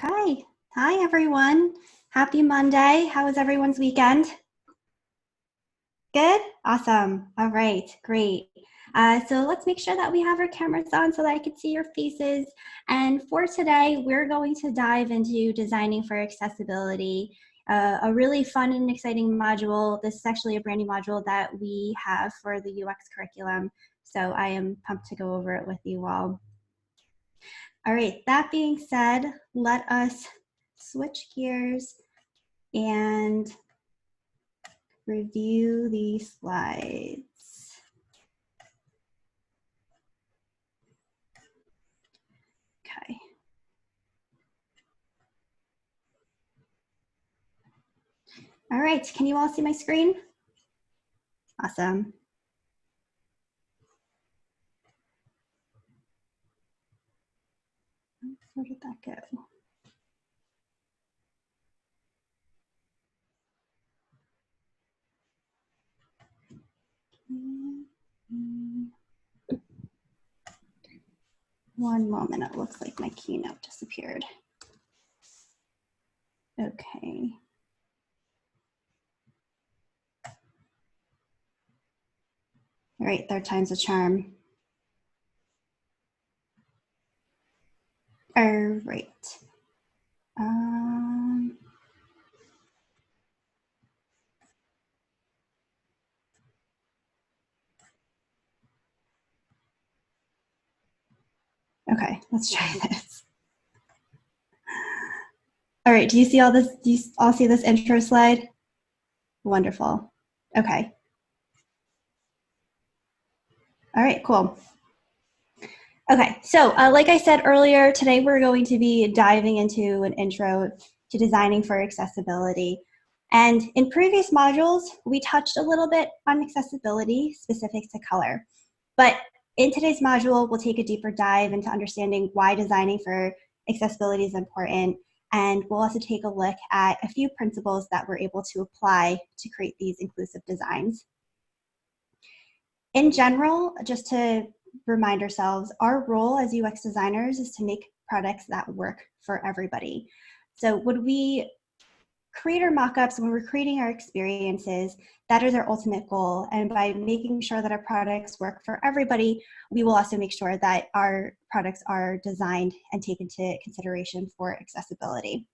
Hi. Hi, everyone. Happy Monday. How was everyone's weekend? Good? Awesome. All right, great. So let's make sure that we have our cameras on so that I can see your faces. And for today, we're going to dive into designing for accessibility, a really fun and exciting module. This is actually a brand new module that we have for the UX curriculum. So I am pumped to go over it with you all. All right, that being said, let us switch gears and review the slides. Okay. All right, can you all see my screen? Awesome. Where did that go? One moment, it looks like my keynote disappeared. Okay. All right, third time's a charm. All right. Okay, let's try this. All right, do you see all this? Do you all see this intro slide? Wonderful. Okay. All right, cool. Okay, so like I said earlier, today we're going to be diving into an intro to designing for accessibility. And in previous modules, we touched a little bit on accessibility specific to color. But in today's module, we'll take a deeper dive into understanding why designing for accessibility is important. And we'll also take a look at a few principles that we're able to apply to create these inclusive designs. In general, just to remind ourselves, our role as UX designers is to make products that work for everybody. So when we create our mock-ups, when we're creating our experiences, that is our ultimate goal. And by making sure that our products work for everybody, we will also make sure that our products are designed and taken into consideration for accessibility.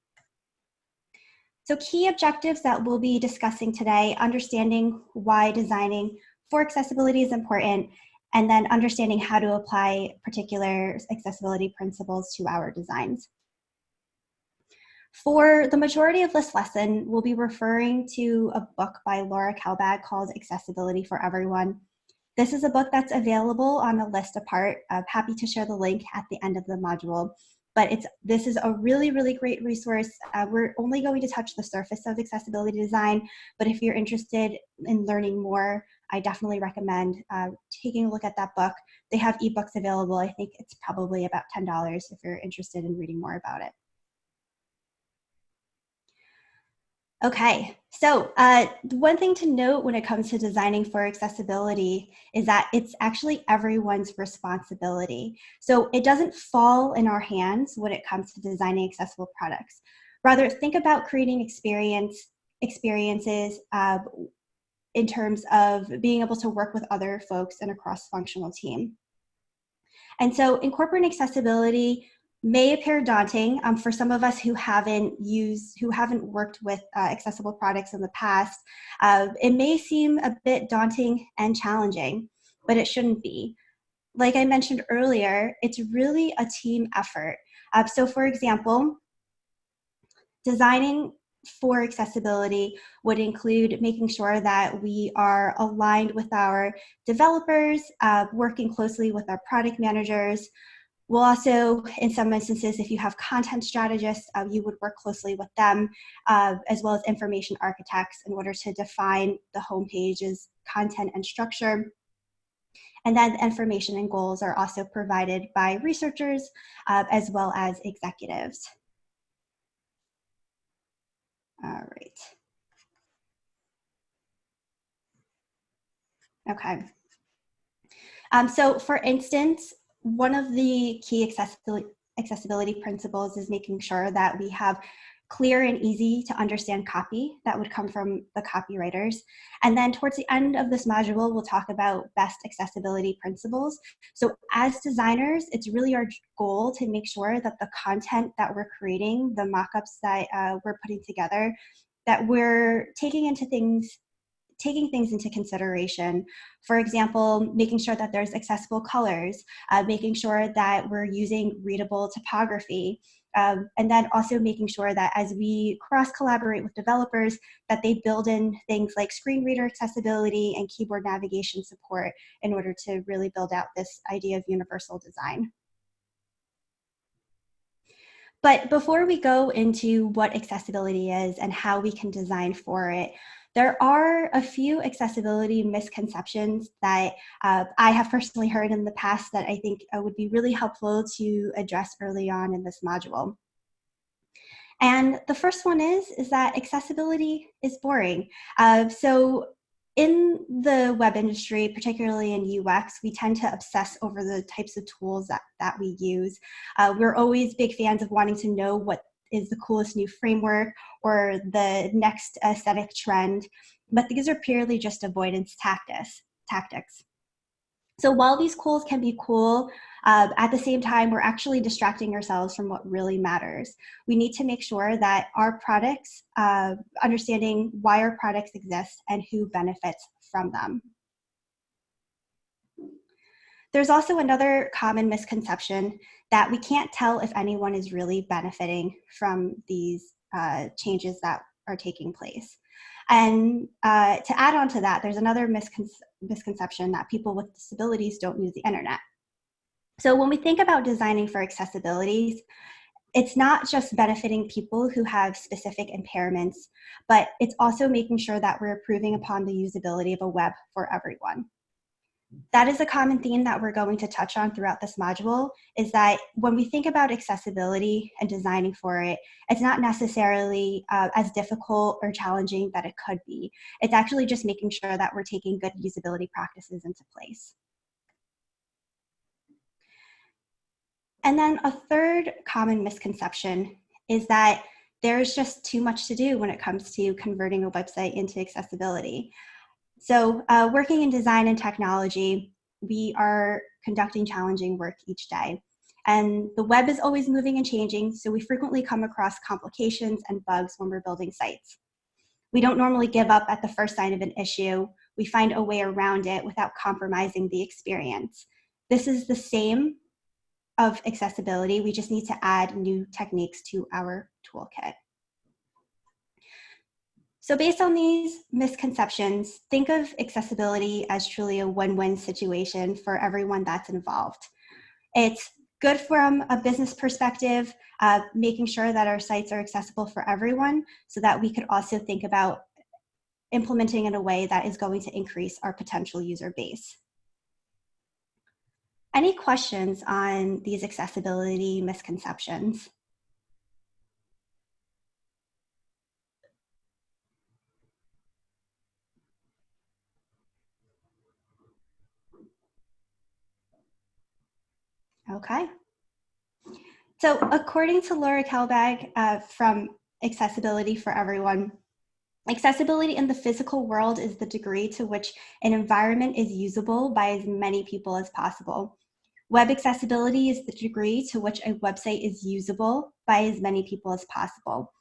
So key objectives that we'll be discussing today: understanding why designing for accessibility is important, and then understanding how to apply particular accessibility principles to our designs. For the majority of this lesson, we'll be referring to a book by Laura Kalbag called Accessibility for Everyone. This is a book that's available on a list apart. I'm happy to share the link at the end of the module. But this is a really, really great resource. We're only going to touch the surface of accessibility design, but if you're interested in learning more, I definitely recommend taking a look at that book. They have ebooks available. I think it's probably about $10 if you're interested in reading more about it. Okay, so one thing to note when it comes to designing for accessibility is that it's actually everyone's responsibility. So it doesn't fall in our hands when it comes to designing accessible products. Rather, think about creating experiences in terms of being able to work with other folks in a cross-functional team. And so incorporating accessibility may appear daunting for some of us who haven't worked with accessible products in the past. It may seem a bit daunting and challenging, but it shouldn't be. Like I mentioned earlier, it's really a team effort. So for example, designing for accessibility would include making sure that we are aligned with our developers, working closely with our product managers. We'll also, in some instances, if you have content strategists, you would work closely with them, as well as information architects, in order to define the homepage's content and structure. And then information and goals are also provided by researchers, as well as executives. All right. Okay. So for instance, one of the key accessibility principles is making sure that we have clear and easy to understand copy that would come from the copywriters. And then towards the end of this module, we'll talk about best accessibility principles. So as designers, it's really our goal to make sure that the content that we're creating, the mock-ups that we're putting together, that we're taking things into consideration. For example, making sure that there's accessible colors, making sure that we're using readable typography, and then also making sure that as we cross-collaborate with developers, that they build in things like screen reader accessibility and keyboard navigation support in order to really build out this idea of universal design. But before we go into what accessibility is and how we can design for it, there are a few accessibility misconceptions that I have personally heard in the past that I think would be really helpful to address early on in this module. And the first one is that accessibility is boring. So in the web industry, particularly in UX, we tend to obsess over the types of tools that we use. We're always big fans of wanting to know what is the coolest new framework or the next aesthetic trend, but these are purely just avoidance tactics. So while these tools can be cool, at the same time, we're actually distracting ourselves from what really matters. We need to make sure that our products, understanding why our products exist and who benefits from them. There's also another common misconception that we can't tell if anyone is really benefiting from these changes that are taking place. And to add on to that, there's another misconception that people with disabilities don't use the internet. So when we think about designing for accessibility, it's not just benefiting people who have specific impairments, but it's also making sure that we're improving upon the usability of a web for everyone. That is a common theme that we're going to touch on throughout this module, is that when we think about accessibility and designing for it, it's not necessarily as difficult or challenging that it could be. It's actually just making sure that we're taking good usability practices into place. And then a third common misconception is that there's just too much to do when it comes to converting a website into accessibility. So working in design and technology, we are conducting challenging work each day. And the web is always moving and changing, so we frequently come across complications and bugs when we're building sites. We don't normally give up at the first sign of an issue. We find a way around it without compromising the experience. This is the same of accessibility. We just need to add new techniques to our toolkit. So based on these misconceptions, think of accessibility as truly a win-win situation for everyone that's involved. It's good from a business perspective, making sure that our sites are accessible for everyone, so that we could also think about implementing in a way that is going to increase our potential user base. Any questions on these accessibility misconceptions? Okay. So according to Laura Kelbag from Accessibility for Everyone, accessibility in the physical world is the degree to which an environment is usable by as many people as possible. Web accessibility is the degree to which a website is usable by as many people as possible.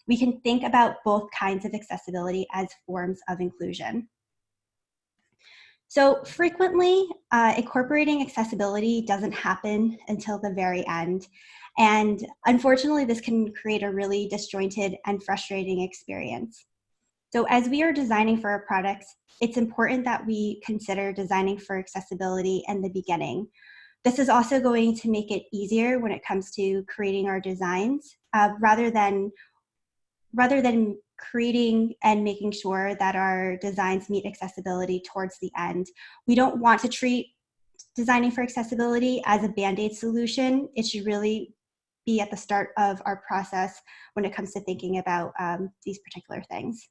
We can think about both kinds of accessibility as forms of inclusion. So frequently, incorporating accessibility doesn't happen until the very end. And unfortunately, this can create a really disjointed and frustrating experience. So as we are designing for our products, it's important that we consider designing for accessibility in the beginning. This is also going to make it easier when it comes to creating our designs, rather than creating and making sure that our designs meet accessibility towards the end. We don't want to treat designing for accessibility as a Band-Aid solution. It should really be at the start of our process when it comes to thinking about these particular things.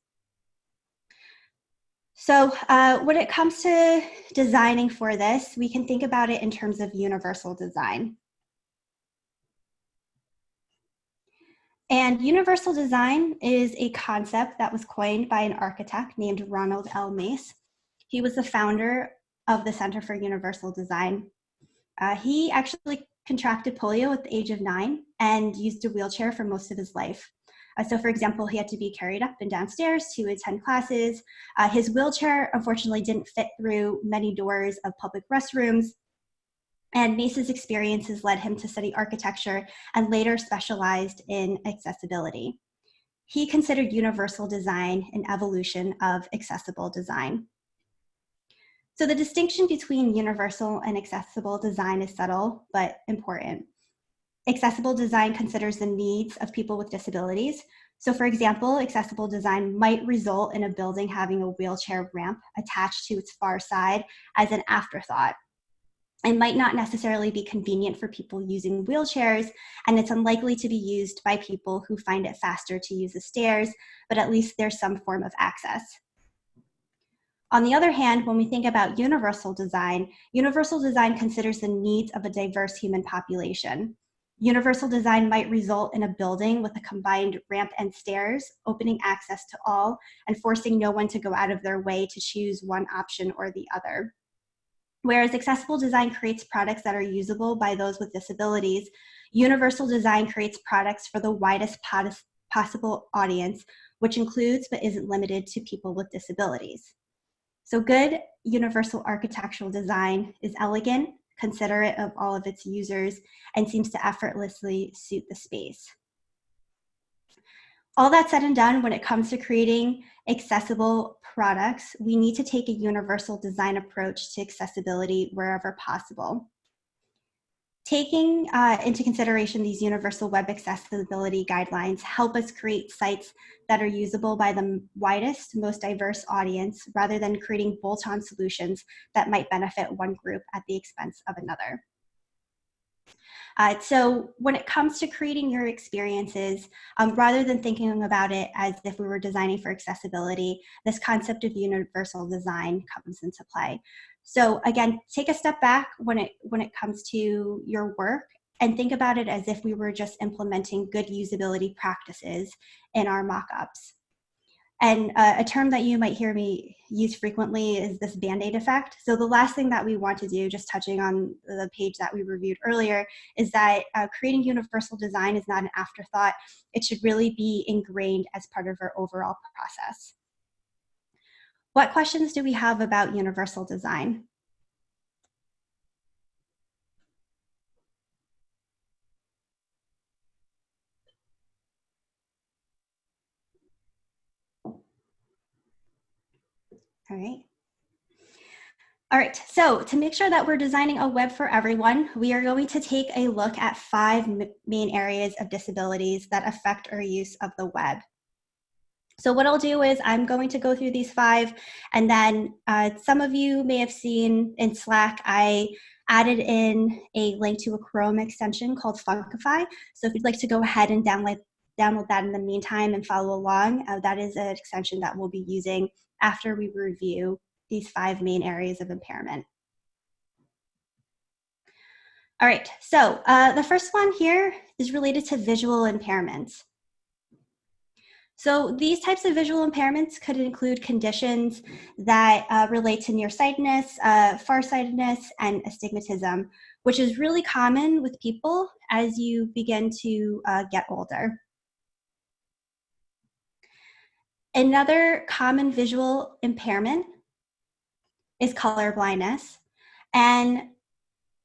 So when it comes to designing for this, we can think about it in terms of universal design. And universal design is a concept that was coined by an architect named Ronald L. Mace. He was the founder of the Center for Universal Design. He actually contracted polio at the age of 9 and used a wheelchair for most of his life. So for example, he had to be carried up and downstairs to attend classes. His wheelchair unfortunately didn't fit through many doors of public restrooms. And Mace's experiences led him to study architecture and later specialized in accessibility. He considered universal design an evolution of accessible design. So the distinction between universal and accessible design is subtle but important. Accessible design considers the needs of people with disabilities. So for example, accessible design might result in a building having a wheelchair ramp attached to its far side as an afterthought. It might not necessarily be convenient for people using wheelchairs, and it's unlikely to be used by people who find it faster to use the stairs, but at least there's some form of access. On the other hand, when we think about universal design considers the needs of a diverse human population. Universal design might result in a building with a combined ramp and stairs, opening access to all and forcing no one to go out of their way to choose one option or the other. Whereas accessible design creates products that are usable by those with disabilities, universal design creates products for the widest possible audience, which includes but isn't limited to people with disabilities. So good universal architectural design is elegant, considerate of all of its users, and seems to effortlessly suit the space. All that said and done, when it comes to creating accessible products, we need to take a universal design approach to accessibility wherever possible. Taking into consideration these universal web accessibility guidelines help us create sites that are usable by the widest, most diverse audience, rather than creating bolt-on solutions that might benefit one group at the expense of another. So when it comes to creating your experiences, rather than thinking about it as if we were designing for accessibility, this concept of universal design comes into play. So again, take a step back when it comes to your work and think about it as if we were just implementing good usability practices in our mock-ups. And a term that you might hear me use frequently is this Band-Aid effect. So the last thing that we want to do, just touching on the page that we reviewed earlier, is that creating universal design is not an afterthought. It should really be ingrained as part of our overall process. What questions do we have about universal design? All right. All right, so to make sure that we're designing a web for everyone, we are going to take a look at 5 main areas of disabilities that affect our use of the web. So what I'll do is I'm going to go through these 5, and then some of you may have seen in Slack, I added in a link to a Chrome extension called Funkify. So if you'd like to go ahead and download that in the meantime and follow along, that is an extension that we'll be using after we review these 5 main areas of impairment. All right, so the first one here is related to visual impairments. So these types of visual impairments could include conditions that relate to nearsightedness, farsightedness, and astigmatism, which is really common with people as you begin to get older. Another common visual impairment is color blindness, and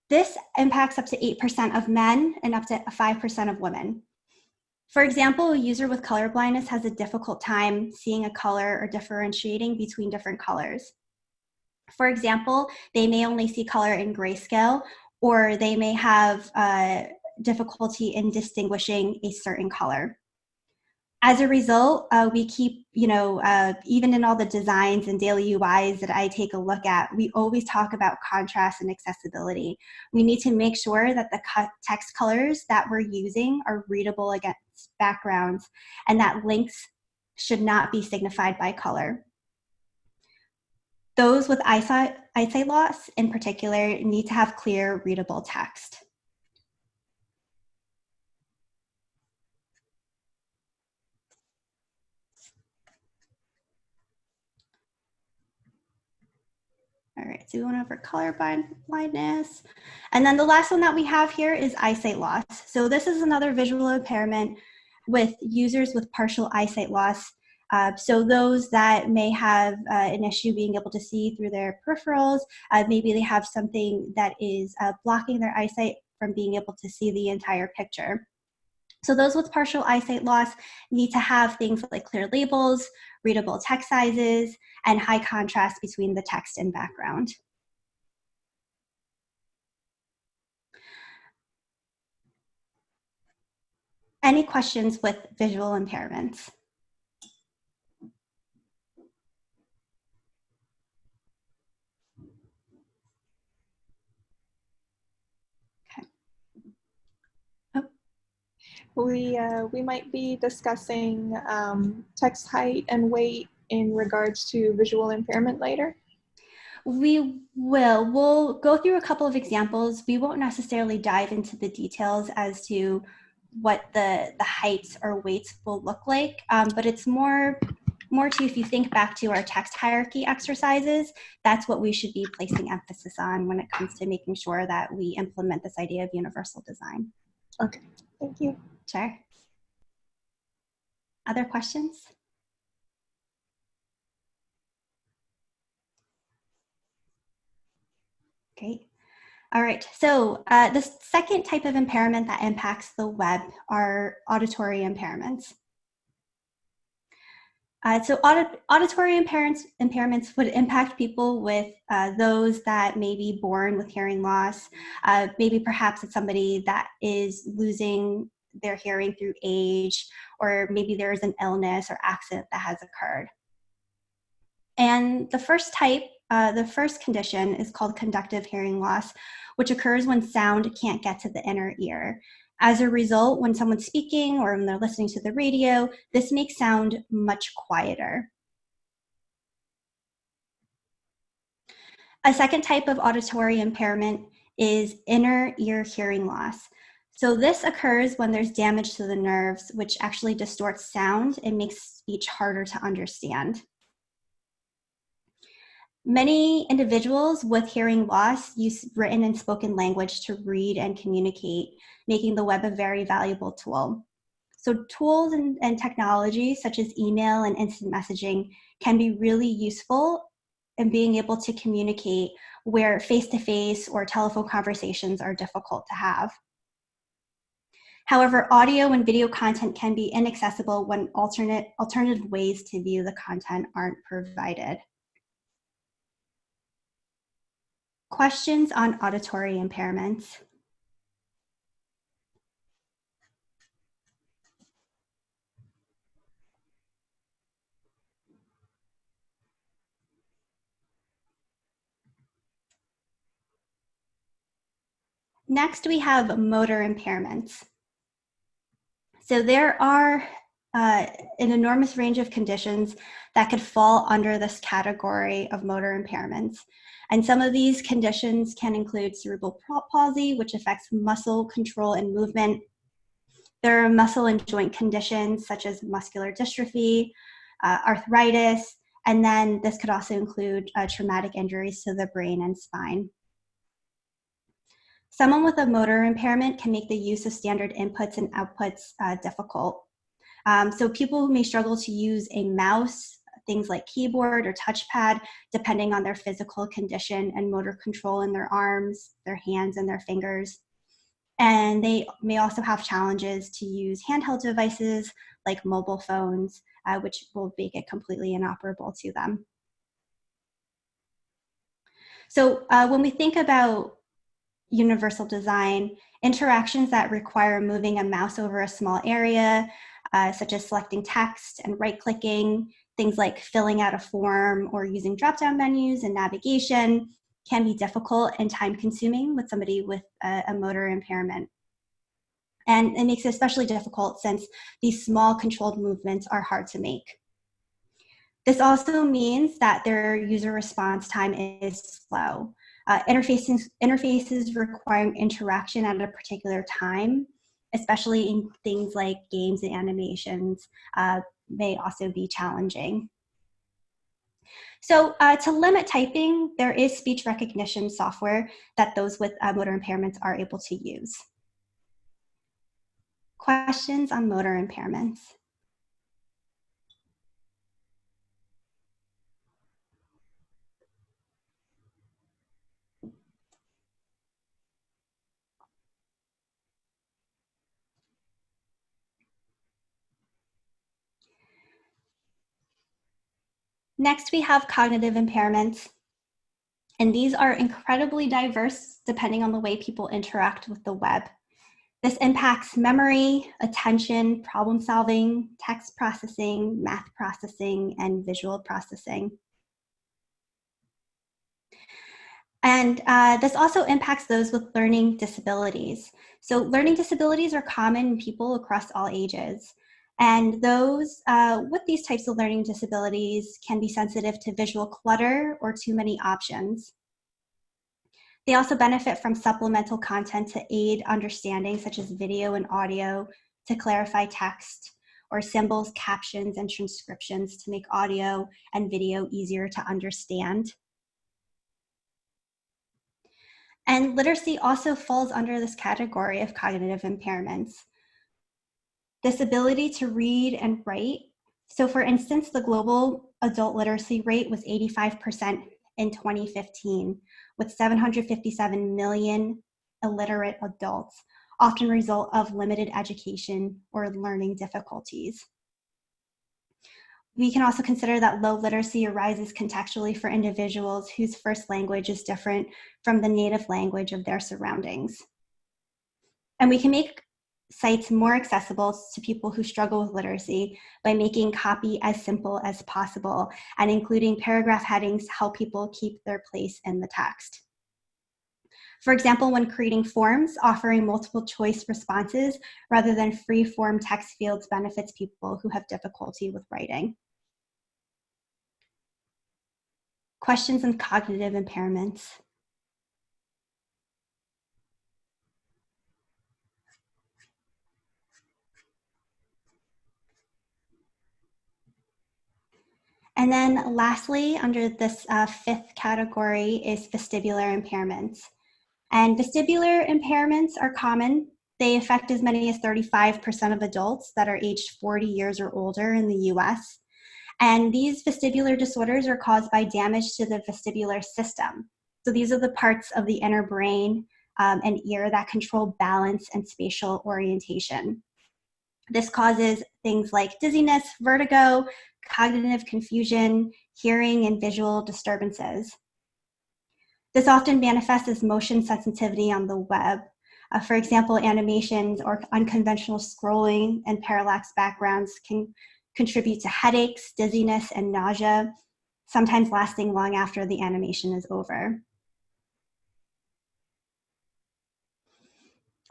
this impacts up to 8% of men and up to 5% of women. For example, a user with color blindness has a difficult time seeing a color or differentiating between different colors. For example, they may only see color in grayscale, or they may have difficulty in distinguishing a certain color. As a result, we keep, even in all the designs and daily UIs that I take a look at, we always talk about contrast and accessibility. We need to make sure that the text colors that we're using are readable against backgrounds, and that links should not be signified by color. Those with eyesight loss in particular need to have clear, readable text. All right, so we went over color blindness. And then the last one that we have here is eyesight loss. So this is another visual impairment with users with partial eyesight loss. So those that may have an issue being able to see through their peripherals, maybe they have something that is blocking their eyesight from being able to see the entire picture. So those with partial eyesight loss need to have things like clear labels, readable text sizes, and high contrast between the text and background. Any questions with visual impairments? Okay. Oh. We might be discussing text height and weight in regards to visual impairment later. We will. We'll go through a couple of examples. We won't necessarily dive into the details as to what the heights or weights will look like, but it's more to, if you think back to our text hierarchy exercises, that's what we should be placing emphasis on when it comes to making sure that we implement this idea of universal design. Okay, thank you. Sure. Other questions? Great. All right, so the second type of impairment that impacts the web are auditory impairments. So auditory impairments would impact people with those that may be born with hearing loss. Maybe perhaps it's somebody that is losing their hearing through age, or maybe there is an illness or accident that has occurred. And the first type, the first condition is called conductive hearing loss, which occurs when sound can't get to the inner ear. As a result, when someone's speaking or when they're listening to the radio, this makes sound much quieter. A second type of auditory impairment is inner ear hearing loss. So this occurs when there's damage to the nerves, which actually distorts sound and makes speech harder to understand. Many individuals with hearing loss use written and spoken language to read and communicate, making the web a very valuable tool. So tools and technology such as email and instant messaging can be really useful in being able to communicate where face-to-face or telephone conversations are difficult to have. However, audio and video content can be inaccessible when alternative ways to view the content aren't provided. Questions on auditory impairments? Next, we have motor impairments. So there are an enormous range of conditions that could fall under this category of motor impairments. And some of these conditions can include cerebral palsy, which affects muscle control and movement. There are muscle and joint conditions such as muscular dystrophy, arthritis, and then this could also include traumatic injuries to the brain and spine. Someone with a motor impairment can make the use of standard inputs and outputs difficult. So people may struggle to use a mouse, things like keyboard or touchpad, depending on their physical condition and motor control in their arms, their hands, and their fingers. And they may also have challenges to use handheld devices like mobile phones, which will make it completely inoperable to them. So when we think about universal design, interactions that require moving a mouse over a small area, such as selecting text and right-clicking, things like filling out a form or using drop-down menus and navigation, can be difficult and time-consuming with somebody with a motor impairment. And it makes it especially difficult since these small controlled movements are hard to make. This also means that their user response time is slow. Interfaces requiring interaction at a particular time, especially in things like games and animations, may also be challenging. So to limit typing, there is speech recognition software that those with motor impairments are able to use. Questions on motor impairments? Next, we have cognitive impairments. And these are incredibly diverse depending on the way people interact with the web. This impacts memory, attention, problem solving, text processing, math processing, and visual processing. And this also impacts those with learning disabilities. So learning disabilities are common in people across all ages. And those with these types of learning disabilities can be sensitive to visual clutter or too many options. They also benefit from supplemental content to aid understanding, such as video and audio to clarify text, or symbols, captions, and transcriptions to make audio and video easier to understand. And literacy also falls under this category of cognitive impairments. This ability to read and write. So for instance, the global adult literacy rate was 85% in 2015, with 757 million illiterate adults, often a result of limited education or learning difficulties. We can also consider that low literacy arises contextually for individuals whose first language is different from the native language of their surroundings. And we can make sites more accessible to people who struggle with literacy by making copy as simple as possible and including paragraph headings to help people keep their place in the text. For example, when creating forms, offering multiple choice responses rather than free form text fields benefits people who have difficulty with writing. Questions on cognitive impairments? And then lastly, under this fifth category is vestibular impairments. And vestibular impairments are common. They affect as many as 35% of adults that are aged 40 years or older in the US. And these vestibular disorders are caused by damage to the vestibular system. So these are the parts of the inner brain and ear that control balance and spatial orientation. This causes things like dizziness, vertigo, cognitive confusion, hearing, and visual disturbances. This often manifests as motion sensitivity on the web. For example, animations or unconventional scrolling and parallax backgrounds can contribute to headaches, dizziness, and nausea, sometimes lasting long after the animation is over.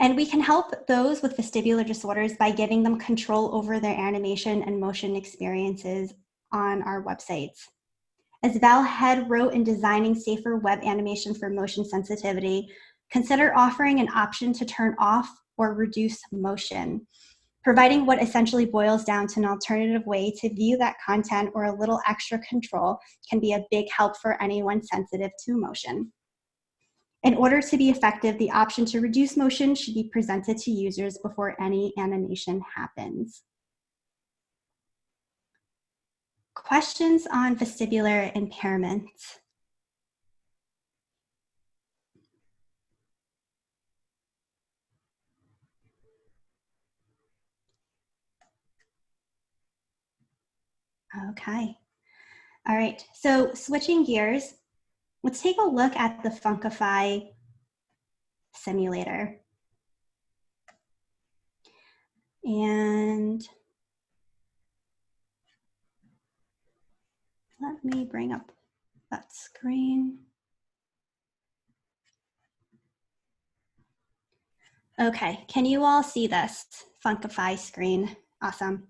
And we can help those with vestibular disorders by giving them control over their animation and motion experiences on our websites. As Val Head wrote in Designing Safer Web Animation for Motion Sensitivity, consider offering an option to turn off or reduce motion, providing what essentially boils down to an alternative way to view that content or a little extra control can be a big help for anyone sensitive to motion. In order to be effective, the option to reduce motion should be presented to users before any animation happens. Questions on vestibular impairments? Okay. All right, so switching gears, let's take a look at the Funkify simulator. And let me bring up that screen. Okay, can you all see this Funkify screen? Awesome.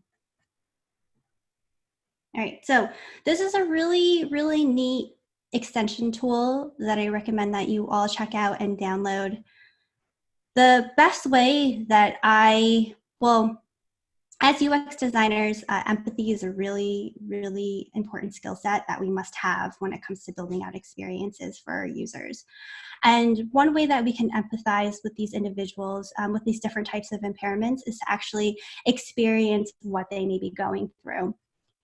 All right, so this is a really, really neat extension tool that I recommend that you all check out and download. The best way that As UX designers, empathy is a really, really important skill set that we must have when it comes to building out experiences for our users. And one way that we can empathize with these individuals with these different types of impairments is to actually experience what they may be going through.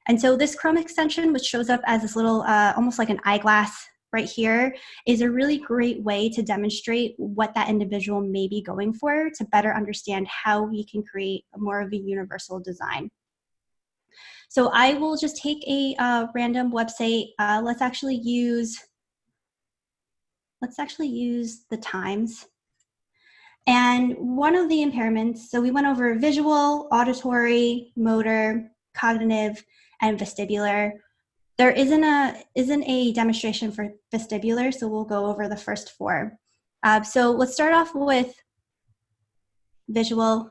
And so this Chrome extension, which shows up as this little, almost like an eyeglass right here, is a really great way to demonstrate what that individual may be going for to better understand how we can create more of a universal design. So I will just take a random website. Let's actually use the Times. And one of the impairments, so we went over visual, auditory, motor, cognitive, and vestibular. There isn't a demonstration for vestibular, so we'll go over the first four. So let's start off with visual.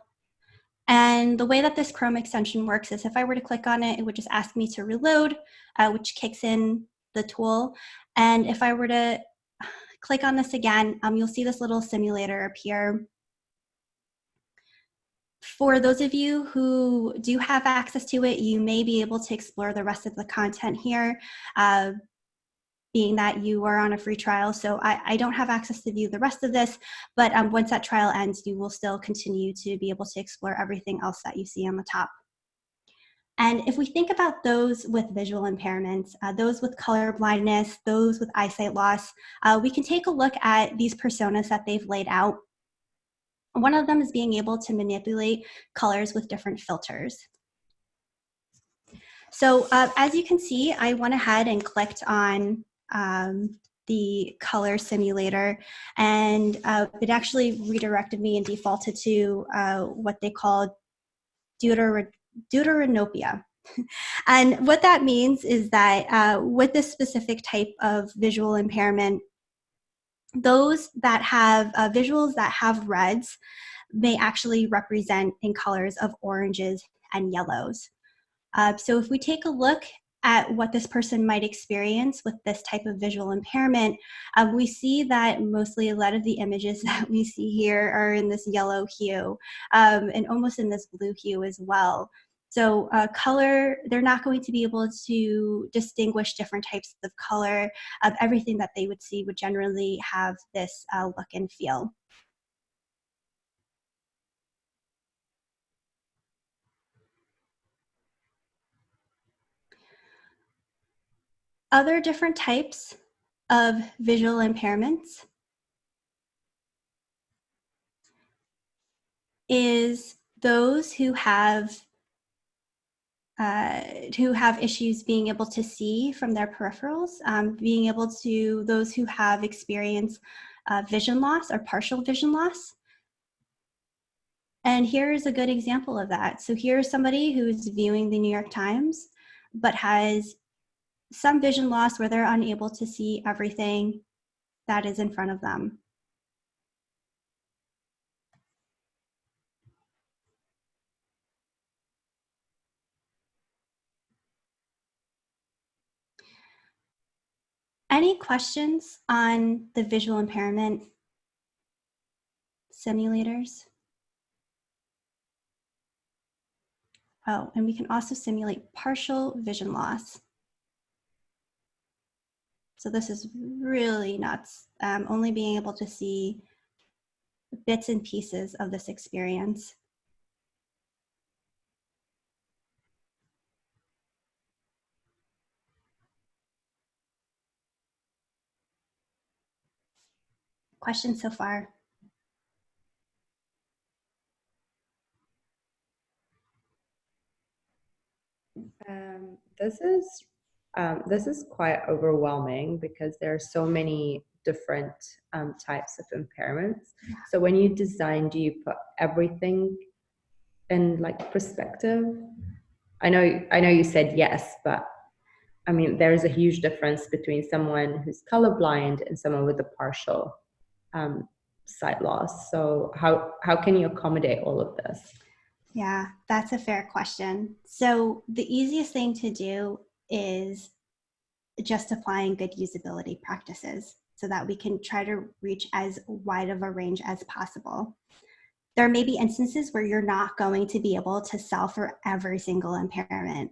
And the way that this Chrome extension works is if I were to click on it, it would just ask me to reload, which kicks in the tool. And if I were to click on this again, you'll see this little simulator appear. For those of you who do have access to it, you may be able to explore the rest of the content here, being that you are on a free trial. So I don't have access to view the rest of this, but once that trial ends, you will still continue to be able to explore everything else that you see on the top. And if we think about those with visual impairments, those with color blindness, those with eyesight loss, we can take a look at these personas that they've laid out. One of them is being able to manipulate colors with different filters. So as you can see, I went ahead and clicked on the color simulator, and it actually redirected me and defaulted to what they call deuteranopia. And what that means is that with this specific type of visual impairment, those that have visuals that have reds may actually represent in colors of oranges and yellows. So if we take a look at what this person might experience with this type of visual impairment, we see that mostly a lot of the images that we see here are in this yellow hue and almost in this blue hue as well. So color, they're not going to be able to distinguish different types of color. Everything that they would see would generally have this look and feel. Other different types of visual impairments is those who have issues being able to see from their peripherals, those who have experienced vision loss or partial vision loss. And here is a good example of that. So here's somebody who's viewing the New York Times, but has some vision loss where they're unable to see everything that is in front of them. Any questions on the visual impairment simulators? Oh, and we can also simulate partial vision loss. So this is really nuts, only being able to see bits and pieces of this experience. Questions so far? Um, this is this is quite overwhelming because there are so many different types of impairments. Yeah. So when you design, do you put everything in like perspective? I know you said yes, but I mean there is a huge difference between someone who's colorblind and someone with a partial sight loss. So how can you accommodate all of this? Yeah, that's a fair question. So the easiest thing to do is just applying good usability practices so that we can try to reach as wide of a range as possible. there may be instances where you're not going to be able to solve for every single impairment.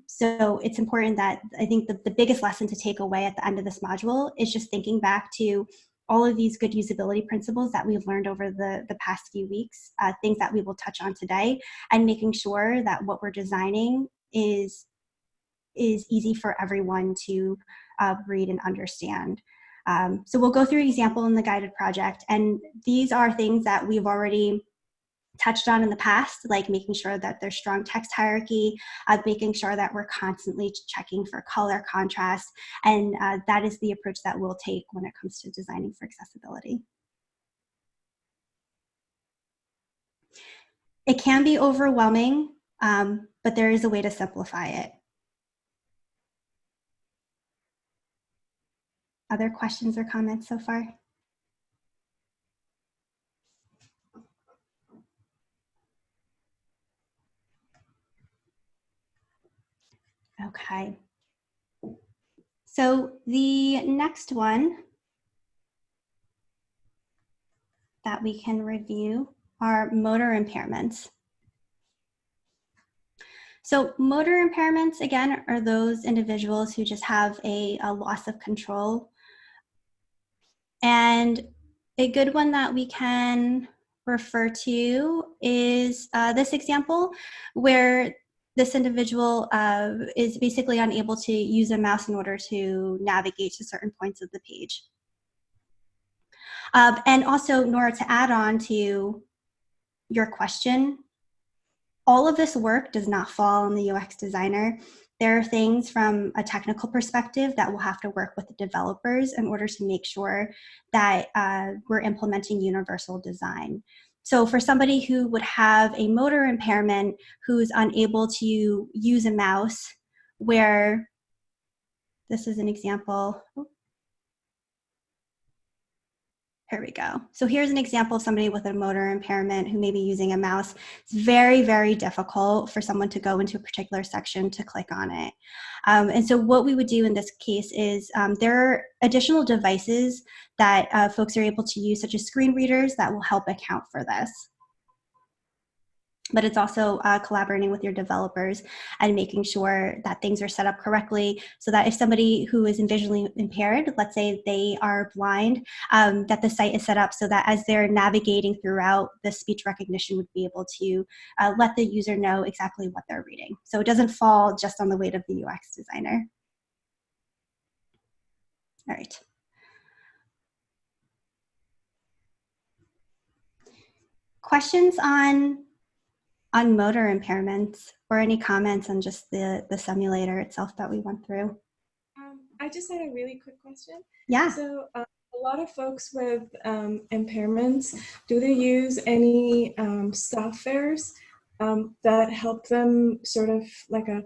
So it's important that I think the biggest lesson to take away at the end of this module is just thinking back to all of these good usability principles that we've learned over the past few weeks, things that we will touch on today, and making sure that what we're designing is easy for everyone to read and understand. So we'll go through an example in the guided project, and these are things that we've already touched on in the past, like making sure that there's strong text hierarchy, making sure that we're constantly checking for color contrast, and that is the approach that we'll take when it comes to designing for accessibility. It can be overwhelming, but there is a way to simplify it. Other questions or comments so far? Okay. So the next one that we can review are motor impairments. So motor impairments, again, are those individuals who just have a loss of control. And a good one that we can refer to is this example, where this individual is basically unable to use a mouse in order to navigate to certain points of the page. And also, Nora, to add on to your question, all of this work does not fall on the UX designer. There are things from a technical perspective that we'll have to work with the developers in order to make sure that we're implementing universal design. So for somebody who would have a motor impairment, who's unable to use a mouse, where this is an example. Here we go. So here's an example of somebody with a motor impairment who may be using a mouse. It's very, very difficult for someone to go into a particular section to click on it. And so what we would do in this case is there are additional devices that folks are able to use, such as screen readers, that will help account for this. But it's also collaborating with your developers and making sure that things are set up correctly so that if somebody who is visually impaired, let's say they are blind, that the site is set up so that as they're navigating throughout, the speech recognition would be able to let the user know exactly what they're reading. So it doesn't fall just on the weight of the UX designer. All right. Questions on motor impairments, or any comments on just the simulator itself that we went through? I just had a really quick question. Yeah. So a lot of folks with impairments, do they use any softwares that help them, sort of like a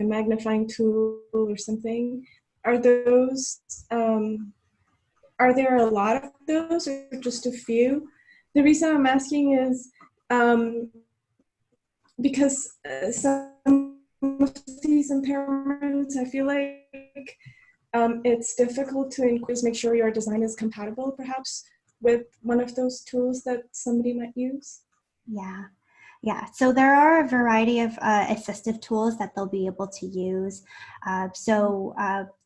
magnifying tool or something? Are those are there a lot of those, or just a few? The reason I'm asking is because some of these impairments, I feel like it's difficult to make sure your design is compatible, perhaps, with one of those tools that somebody might use. Yeah. Yeah, so there are a variety of assistive tools that they'll be able to use.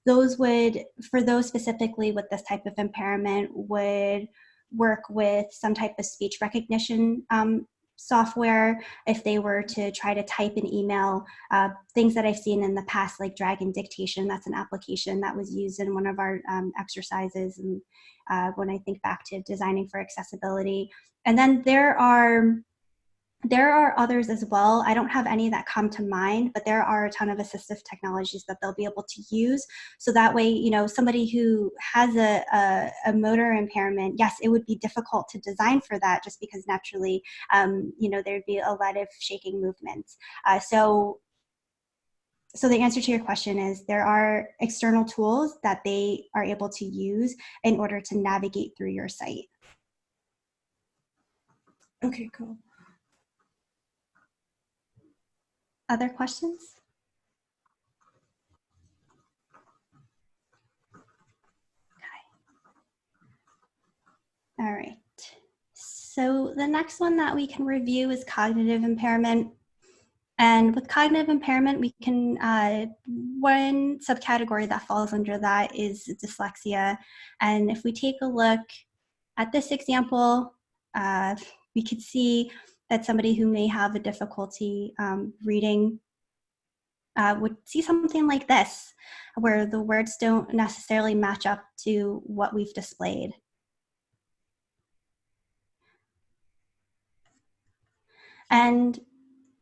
Those would, for those specifically with this type of impairment, would work with some type of speech recognition software. If they were to try to type an email, things that I've seen in the past, like Dragon Dictation, that's an application that was used in one of our exercises, and when I think back to designing for accessibility. And then there are others as well. I don't have any that come to mind, but there are a ton of assistive technologies that they'll be able to use. So that way, you know, somebody who has a motor impairment, yes, it would be difficult to design for that just because naturally, you know, there'd be a lot of shaking movements. So the answer to your question is there are external tools that they are able to use in order to navigate through your site. Okay, cool. Other questions? Okay. All right. So the next one that we can review is cognitive impairment. And with cognitive impairment, we can, one subcategory that falls under that is dyslexia. And if we take a look at this example, we could see that somebody who may have a difficulty reading would see something like this, where the words don't necessarily match up to what we've displayed. And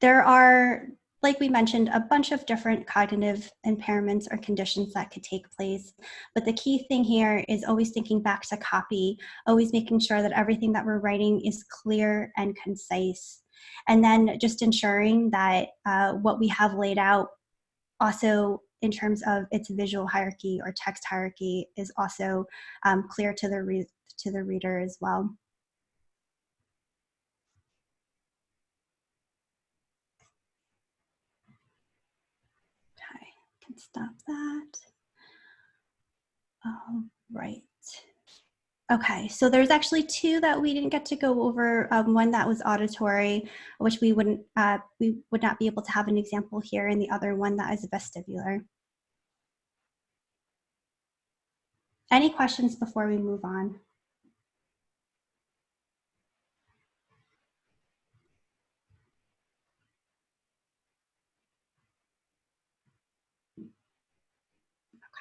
there are, like we mentioned, a bunch of different cognitive impairments or conditions that could take place. But the key thing here is always thinking back to copy, always making sure that everything that we're writing is clear and concise. And then just ensuring that what we have laid out also in terms of its visual hierarchy or text hierarchy is also clear to the reader as well. Okay, can stop that. Right. Okay, so there's actually two that we didn't get to go over. One that was auditory, which we would not be able to have an example here, and the other one that is vestibular. Any questions before we move on?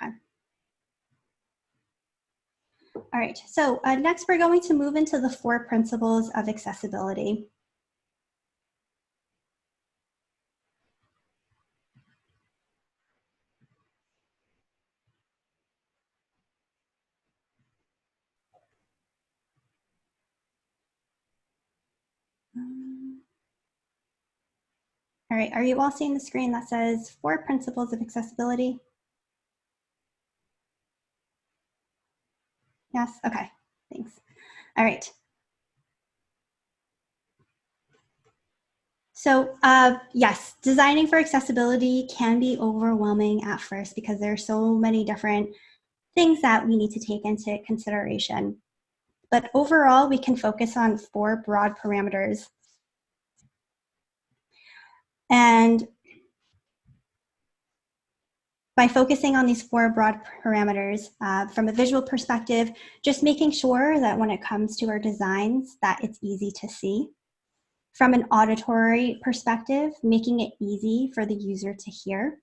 Okay. All right, so next we're going to move into the 4 principles of accessibility. All right, are you all seeing the screen that says 4 principles of accessibility? Yes, okay, thanks. All right. So yes, designing for accessibility can be overwhelming at first because there are so many different things that we need to take into consideration. But overall, we can focus on 4 broad parameters. And by focusing on these 4 broad parameters, from a visual perspective, just making sure that when it comes to our designs, that it's easy to see. From an auditory perspective, making it easy for the user to hear.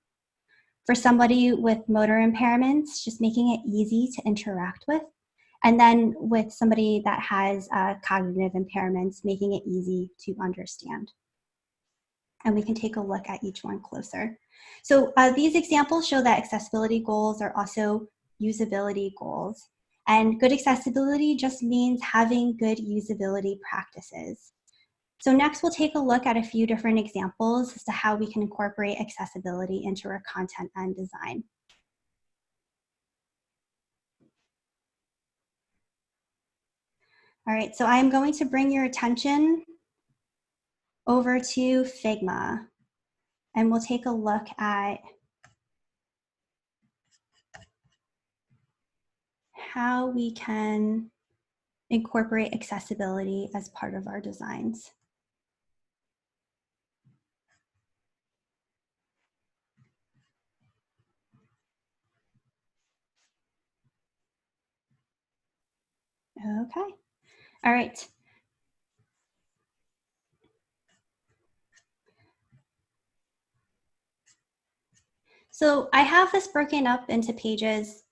For somebody with motor impairments, just making it easy to interact with. And then with somebody that has cognitive impairments, making it easy to understand. And we can take a look at each one closer. So these examples show that accessibility goals are also usability goals. And good accessibility just means having good usability practices. So next we'll take a look at a few different examples as to how we can incorporate accessibility into our content and design. All right, so I'm going to bring your attention over to Figma, and we'll take a look at how we can incorporate accessibility as part of our designs. Okay, all right. So I have this broken up into pages.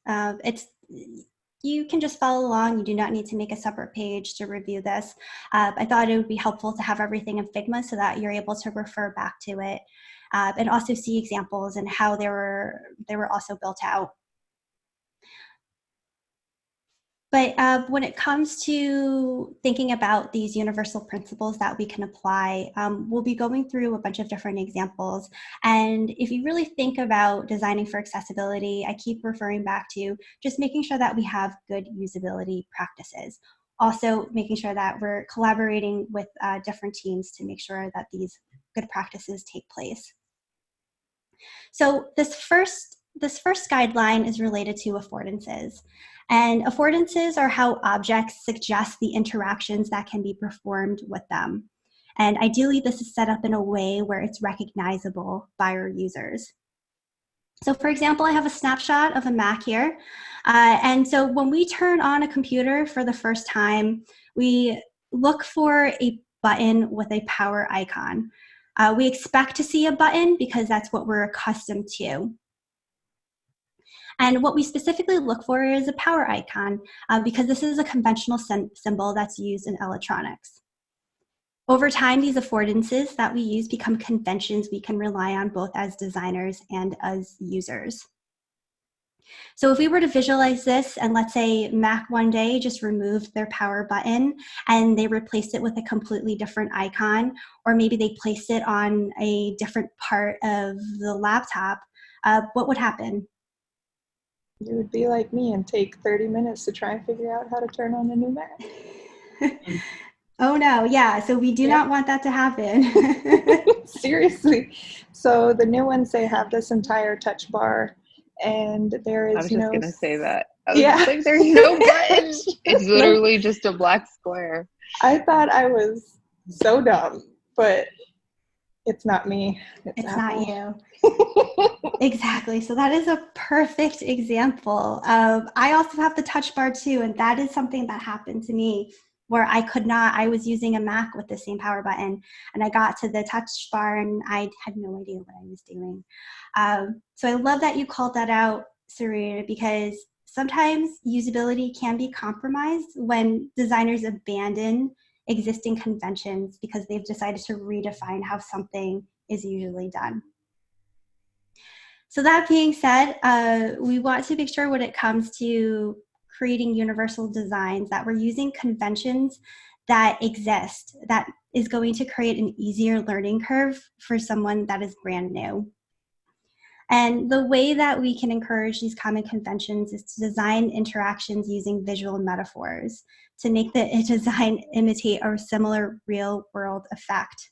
You can just follow along. You do not need to make a separate page to review this. I thought it would be helpful to have everything in Figma so that you're able to refer back to it and also see examples and how they were also built out. But when it comes to thinking about these universal principles that we can apply, we'll be going through a bunch of different examples. And if you really think about designing for accessibility, I keep referring back to just making sure that we have good usability practices. Also making sure that we're collaborating with different teams to make sure that these good practices take place. So this first this first guideline is related to affordances. And affordances are how objects suggest the interactions that can be performed with them. And ideally, this is set up in a way where it's recognizable by our users. So for example, I have a snapshot of a Mac here. And so when we turn on a computer for the first time, we look for a button with a power icon. We expect to see a button because that's what we're accustomed to. And what we specifically look for is a power icon because this is a conventional symbol that's used in electronics. Over time, these affordances that we use become conventions we can rely on both as designers and as users. So if we were to visualize this, and let's say Mac one day just removed their power button and they replaced it with a completely different icon, or maybe they placed it on a different part of the laptop, what would happen? You would be like me and take 30 minutes to try and figure out how to turn on a new Mac. Oh no, yeah, so we do not want that to happen. Seriously. So the new ones, they have this entire touch bar, and there is I was just gonna say that. I was Yeah. just like, there's no button. It's literally just a black square. I thought I was so dumb, but it's not me. It's Apple. not you. Exactly. So that is a perfect example of, I also have the touch bar too, and that is something that happened to me where I was using a Mac with the same power button, and I got to the touch bar and I had no idea what I was doing. So I love that you called that out, Serena, because sometimes usability can be compromised when designers abandon existing conventions because they've decided to redefine how something is usually done. So that being said, we want to make sure when it comes to creating universal designs that we're using conventions that exist, that is going to create an easier learning curve for someone that is brand new. And the way that we can encourage these common conventions is to design interactions using visual metaphors to make the design imitate a similar real world effect.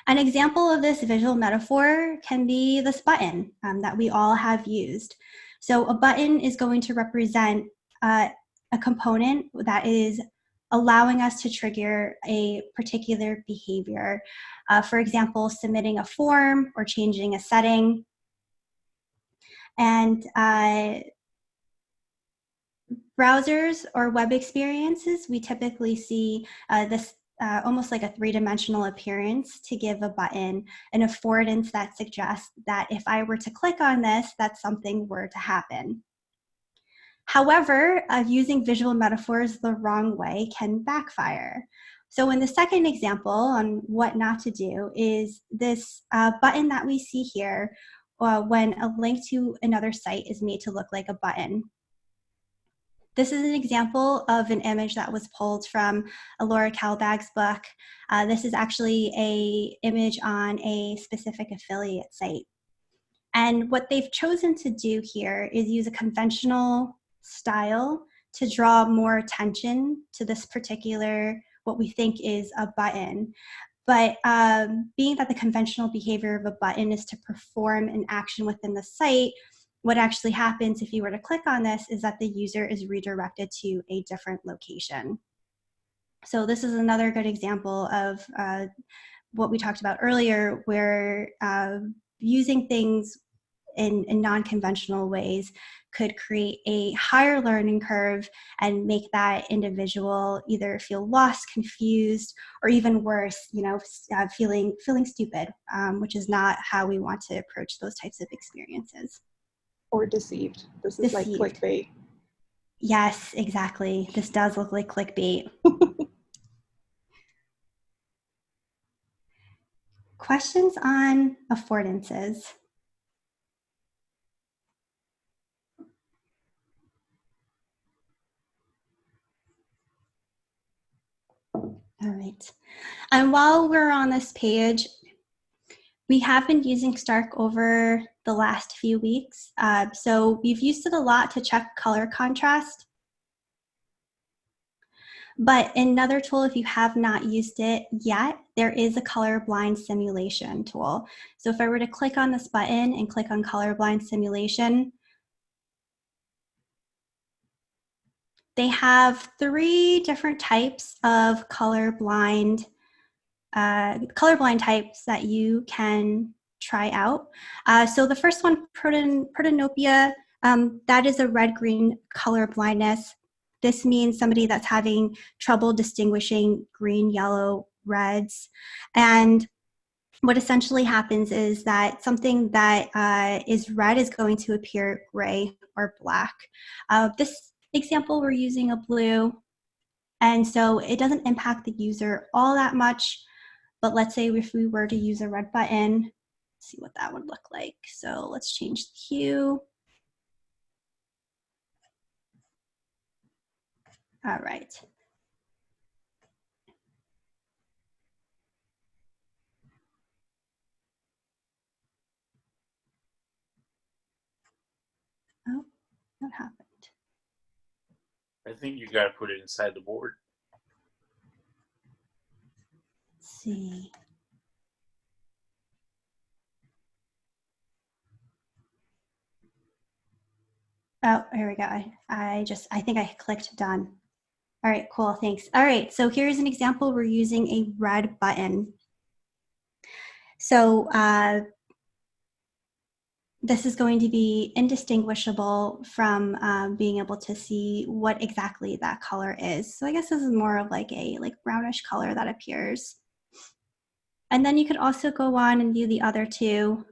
An example of this visual metaphor can be this button that we all have used. So a button is going to represent a component that is allowing us to trigger a particular behavior. For example, submitting a form or changing a setting. And browsers or web experiences, we typically see this almost like a three-dimensional appearance to give a button an affordance that suggests that if I were to click on this, that something were to happen. However, using visual metaphors the wrong way can backfire. So in the second example on what not to do is this button that we see here when a link to another site is made to look like a button. This is an example of an image that was pulled from Laura Kalbag's book. This is actually an image on a specific affiliate site. And what they've chosen to do here is use a conventional style to draw more attention to this particular, what we think is a button. But being that the conventional behavior of a button is to perform an action within the site, what actually happens if you were to click on this is that the user is redirected to a different location. So this is another good example of what we talked about earlier, where using things in non-conventional ways could create a higher learning curve and make that individual either feel lost, confused, or even worse, feeling stupid, which is not how we want to approach those types of experiences. Or deceived. This is like clickbait. Yes, exactly. This does look like clickbait. Questions on affordances? All right. And while we're on this page, we have been using Stark over the last few weeks. So we've used it a lot to check color contrast. But another tool, if you have not used it yet, there is a colorblind simulation tool. So if I were to click on this button and click on colorblind simulation, they have 3 different types of colorblind types that you can try out. So the first one, protanopia, that is a red-green color blindness. This means somebody that's having trouble distinguishing green, yellow, reds. And what essentially happens is that something that is red is going to appear gray or black. This example, we're using a blue, and so it doesn't impact the user all that much. But let's say if we were to use a red button, let's see what that would look like. So let's change the hue. All right. Oh, what happened? I think you got to put it inside the board. Let's see. Oh, here we go. I think I clicked done. All right, cool, thanks. All right, so here's an example. We're using a red button. So this is going to be indistinguishable from being able to see what exactly that color is. So I guess this is more of like a brownish color that appears. And then you could also go on and view the other 2.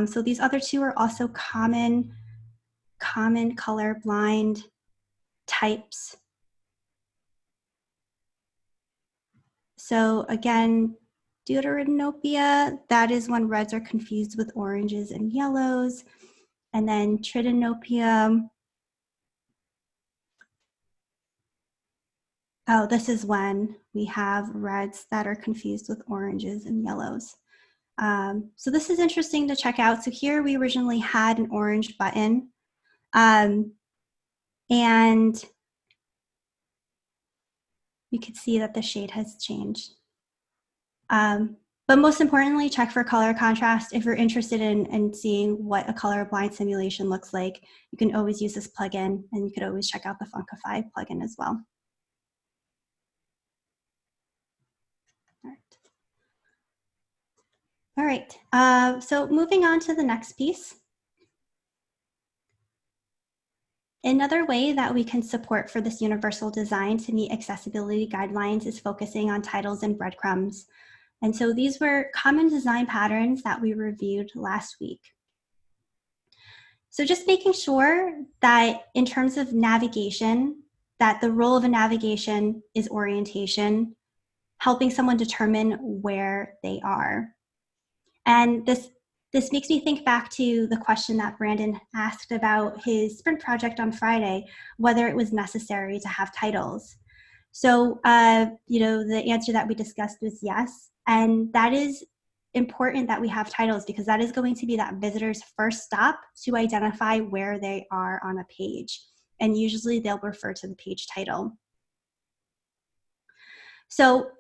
So these other 2 are also common color blind types. So again, deuteranopia, that is when reds are confused with oranges and yellows. And then tritanopia, oh, this is when we have reds that are confused with oranges and yellows. So this is interesting to check out. So here we originally had an orange button, and you can see that the shade has changed. But most importantly, check for color contrast. If you're interested in seeing what a colorblind simulation looks like, you can always use this plugin, and you could always check out the Funkify plugin as well. All right, so moving on to the next piece. Another way that we can support for this universal design to meet accessibility guidelines is focusing on titles and breadcrumbs. And so these were common design patterns that we reviewed last week. So just making sure that in terms of navigation, that the role of a navigation is orientation, helping someone determine where they are. And this makes me think back to the question that Brandon asked about his sprint project on Friday, whether it was necessary to have titles. So, the answer that we discussed was yes. And that is important that we have titles, because that is going to be that visitor's first stop to identify where they are on a page. And usually they'll refer to the page title. So,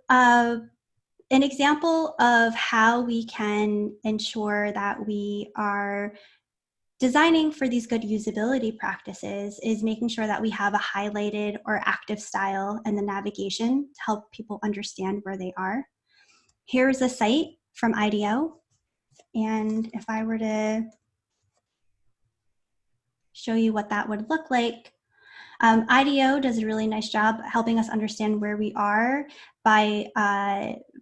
an example of how we can ensure that we are designing for these good usability practices is making sure that we have a highlighted or active style in the navigation to help people understand where they are. Here's a site from IDEO, and if I were to show you what that would look like, IDEO does a really nice job helping us understand where we are by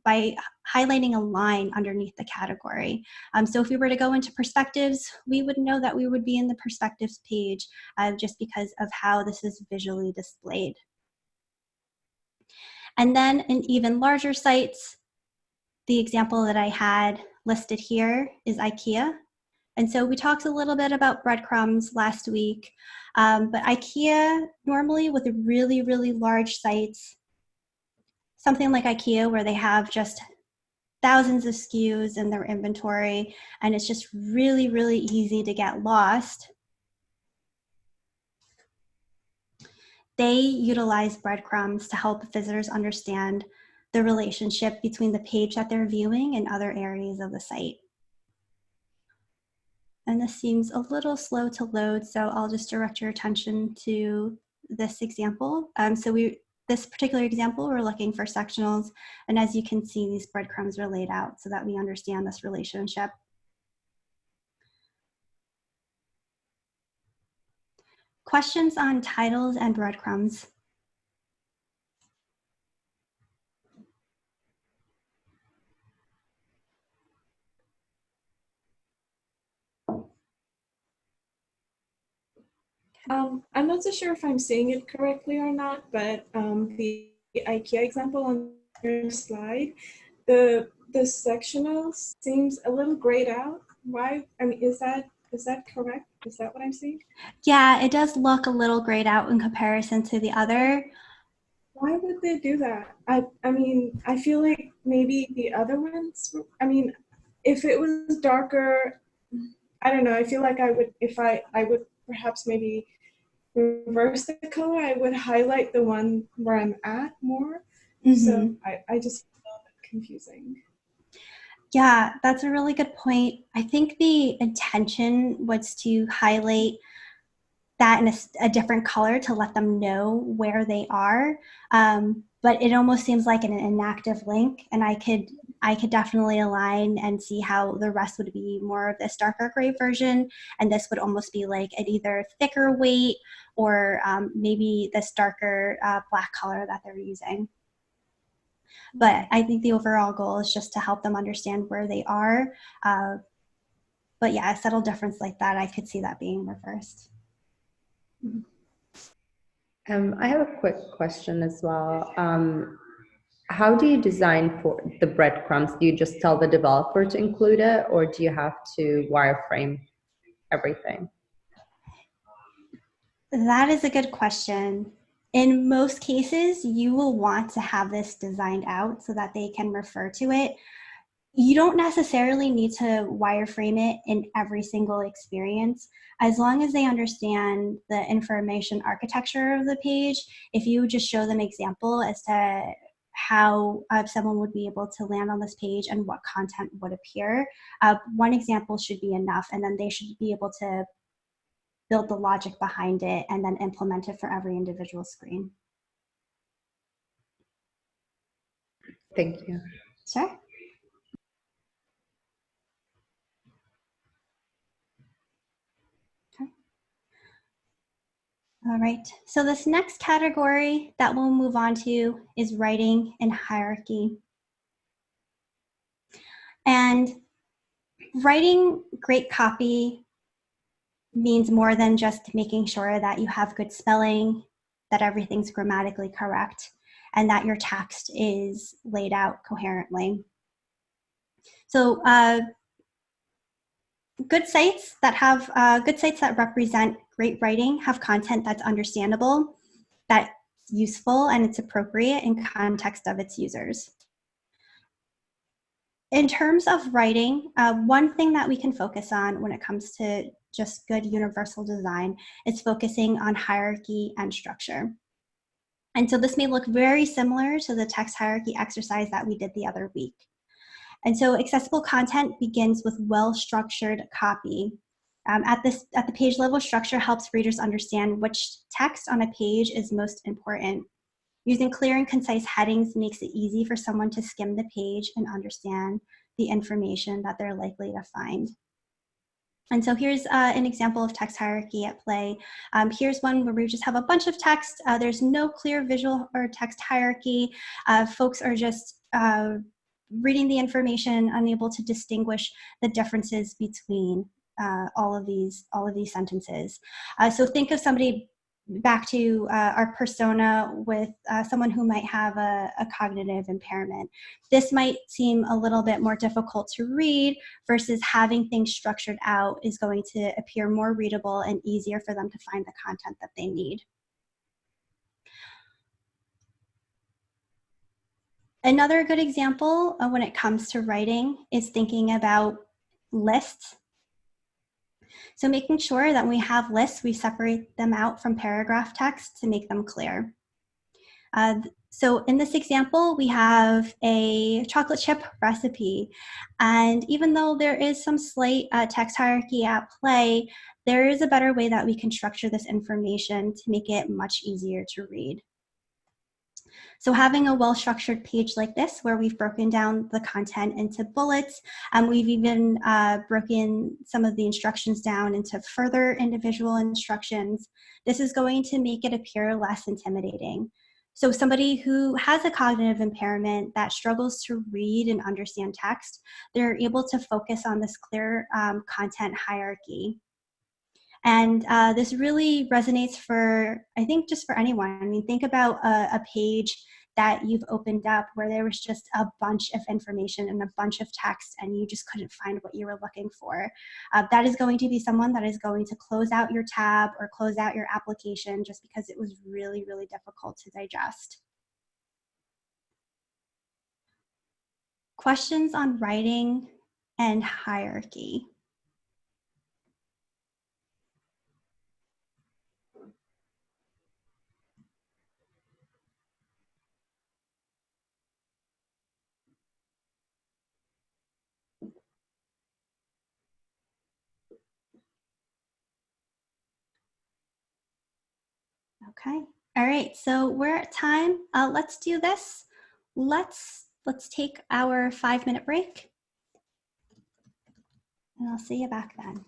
highlighting a line underneath the category. So if we were to go into perspectives, we would know that we would be in the perspectives page just because of how this is visually displayed. And then in even larger sites, the example that I had listed here is IKEA. And so we talked a little bit about breadcrumbs last week, but IKEA, normally with really, really large sites, something like IKEA where they have just thousands of SKUs in their inventory, and it's just really, really easy to get lost. they utilize breadcrumbs to help visitors understand the relationship between the page that they're viewing and other areas of the site. And this seems a little slow to load, so I'll just direct your attention to this example. This particular example, we're looking for sectionals, and as you can see, these breadcrumbs are laid out so that we understand this relationship. Questions on titles and breadcrumbs? I'm not so sure if I'm seeing it correctly or not, but the IKEA example on your slide, the sectional seems a little grayed out. Why? I mean, is that correct? Is that what I'm seeing? Yeah, it does look a little grayed out in comparison to the other. Why would they do that? I mean, I feel like maybe the other ones, I mean, if it was darker, I don't know, I feel like I would, if I would perhaps maybe reverse the color, I would highlight the one where I'm at more. So I just feel a bit confusing. Yeah, that's a really good point. I think the intention was to highlight that in a different color to let them know where they are. But it almost seems like an inactive link, and I could definitely align and see how the rest would be more of this darker gray version, and this would almost be like an either thicker weight or maybe this darker black color that they're using. But I think the overall goal is just to help them understand where they are. But yeah, a subtle difference like that, I could see that being reversed. I have a quick question as well. How do you design for the breadcrumbs? Do you just tell the developer to include it, or do you have to wireframe everything? That is a good question. In most cases, you will want to have this designed out so that they can refer to it. You don't necessarily need to wireframe it in every single experience. As long as they understand the information architecture of the page, if you just show them example as to how someone would be able to land on this page and what content would appear, one example should be enough, and then they should be able to build the logic behind it and then implement it for every individual screen. Thank you. Sure. Okay. All right, so this next category that we'll move on to is writing and hierarchy. And writing great copy means more than just making sure that you have good spelling, that everything's grammatically correct, and that your text is laid out coherently. So good sites that represent great writing have content that's understandable, that's useful, and it's appropriate in context of its users. In terms of writing, one thing that we can focus on when it comes to just good universal design is focusing on hierarchy and structure. And so this may look very similar to the text hierarchy exercise that we did the other week. And so accessible content begins with well-structured copy. At the page level, structure helps readers understand which text on a page is most important. Using clear and concise headings makes it easy for someone to skim the page and understand the information that they're likely to find. And so here's an example of text hierarchy at play. Here's one where we just have a bunch of text. There's no clear visual or text hierarchy. Folks are just reading the information, unable to distinguish the differences between all of these sentences. So think of somebody back to our persona with someone who might have a cognitive impairment. This might seem a little bit more difficult to read versus having things structured out is going to appear more readable and easier for them to find the content that they need. Another good example when it comes to writing is thinking about lists. So making sure that when we have lists, we separate them out from paragraph text to make them clear. So in this example, we have a chocolate chip recipe. And even though there is some slight text hierarchy at play, there is a better way that we can structure this information to make it much easier to read. So having a well-structured page like this, where we've broken down the content into bullets, and we've even broken some of the instructions down into further individual instructions, this is going to make it appear less intimidating. So somebody who has a cognitive impairment that struggles to read and understand text, they're able to focus on this clear content hierarchy. And this really resonates for, I think, just for anyone. I mean, think about a page that you've opened up where there was just a bunch of information and a bunch of text and you just couldn't find what you were looking for. That is going to be someone that is going to close out your tab or close out your application just because it was really, really difficult to digest. Questions on writing and hierarchy. Okay. All right. So we're at time. Let's do this. Let's take our 5-minute break, and I'll see you back then.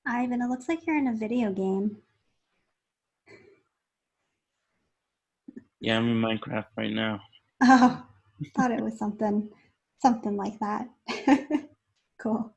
Ivan, it looks like you're in a video game. Yeah, I'm in Minecraft right now. Oh, thought it was something like that. Cool.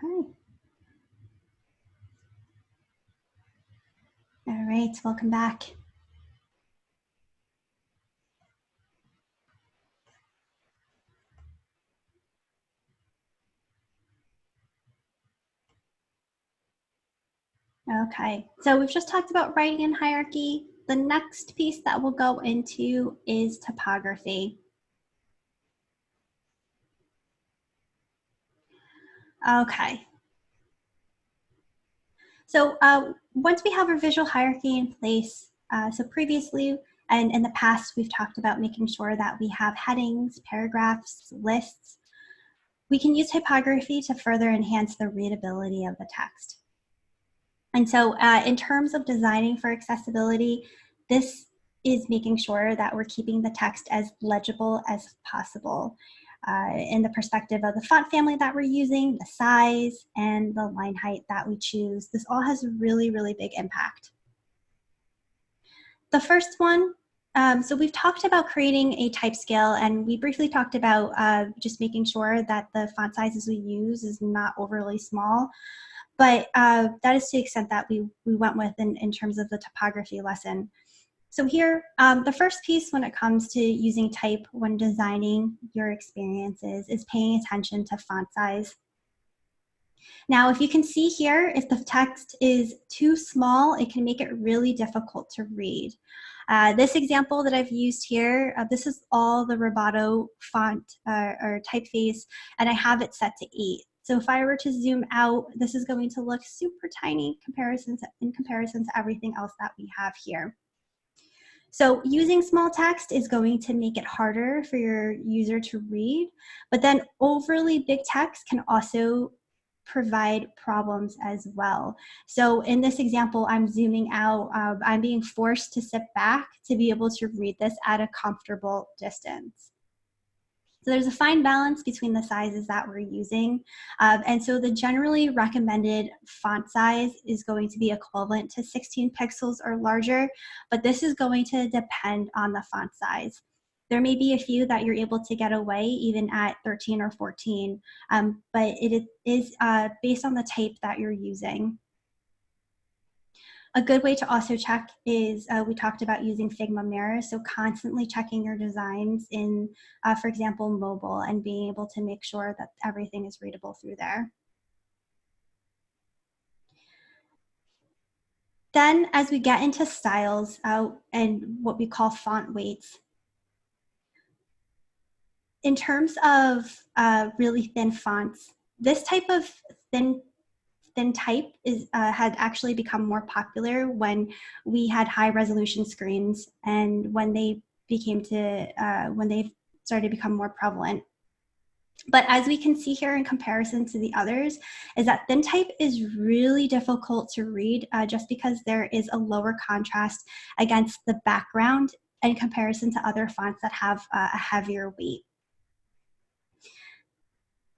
Okay. All right, welcome back. Okay, so we've just talked about writing and hierarchy. The next piece that we'll go into is typography. Okay. So once we have our visual hierarchy in place, so previously and in the past, we've talked about making sure that we have headings, paragraphs, lists. We can use typography to further enhance the readability of the text. And so in terms of designing for accessibility, this is making sure that we're keeping the text as legible as possible in the perspective of the font family that we're using, the size, and the line height that we choose. This all has a really, really big impact. The first one, so we've talked about creating a type scale, and we briefly talked about just making sure that the font sizes we use is not overly small. But that is to the extent that we went with in terms of the typography lesson. So here, the first piece when it comes to using type when designing your experiences is paying attention to font size. Now, if you can see here, if the text is too small, it can make it really difficult to read. This example that I've used here, this is all the Roboto font or typeface, and I have it set to 8. So if I were to zoom out, this is going to look super tiny in comparison to everything else that we have here. So using small text is going to make it harder for your user to read, but then overly big text can also provide problems as well. So in this example, I'm zooming out, I'm being forced to sit back to be able to read this at a comfortable distance. So there's a fine balance between the sizes that we're using. And so the generally recommended font size is going to be equivalent to 16 pixels or larger, but this is going to depend on the font size. There may be a few that you're able to get away even at 13 or 14, but it is based on the type that you're using. A good way to also check is we talked about using Figma mirrors, so constantly checking your designs in, for example, mobile, and being able to make sure that everything is readable through there. Then as we get into styles and what we call font weights, in terms of really thin fonts, this type of thin type had actually become more popular when we had high resolution screens and when they started to become more prevalent. But as we can see here in comparison to the others, is that thin type is really difficult to read just because there is a lower contrast against the background in comparison to other fonts that have a heavier weight.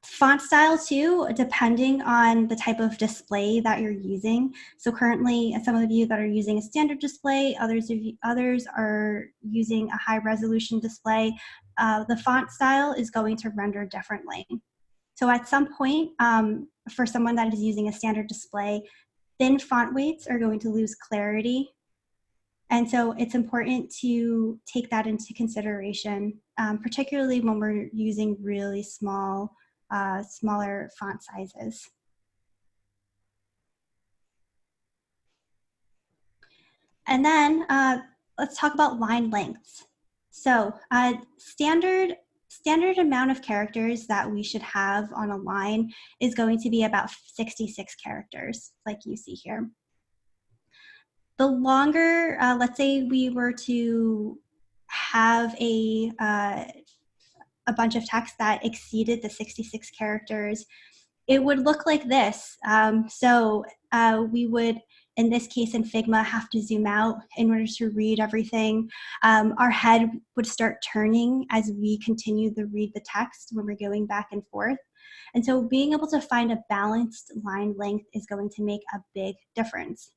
Font style too, depending on the type of display that you're using. So currently, some of you that are using a standard display, others are using a high resolution display. The font style is going to render differently. So at some point, for someone that is using a standard display, thin font weights are going to lose clarity. And so it's important to take that into consideration, particularly when we're using really smaller font sizes. And then let's talk about line lengths. So standard amount of characters that we should have on a line is going to be about 66 characters, like you see here. The longer, let's say we were to have a a bunch of text that exceeded the 66 characters, it would look like this. We would, in this case in Figma, have to zoom out in order to read everything. Our head would start turning as we continue to read the text when we're going back and forth. And so being able to find a balanced line length is going to make a big difference.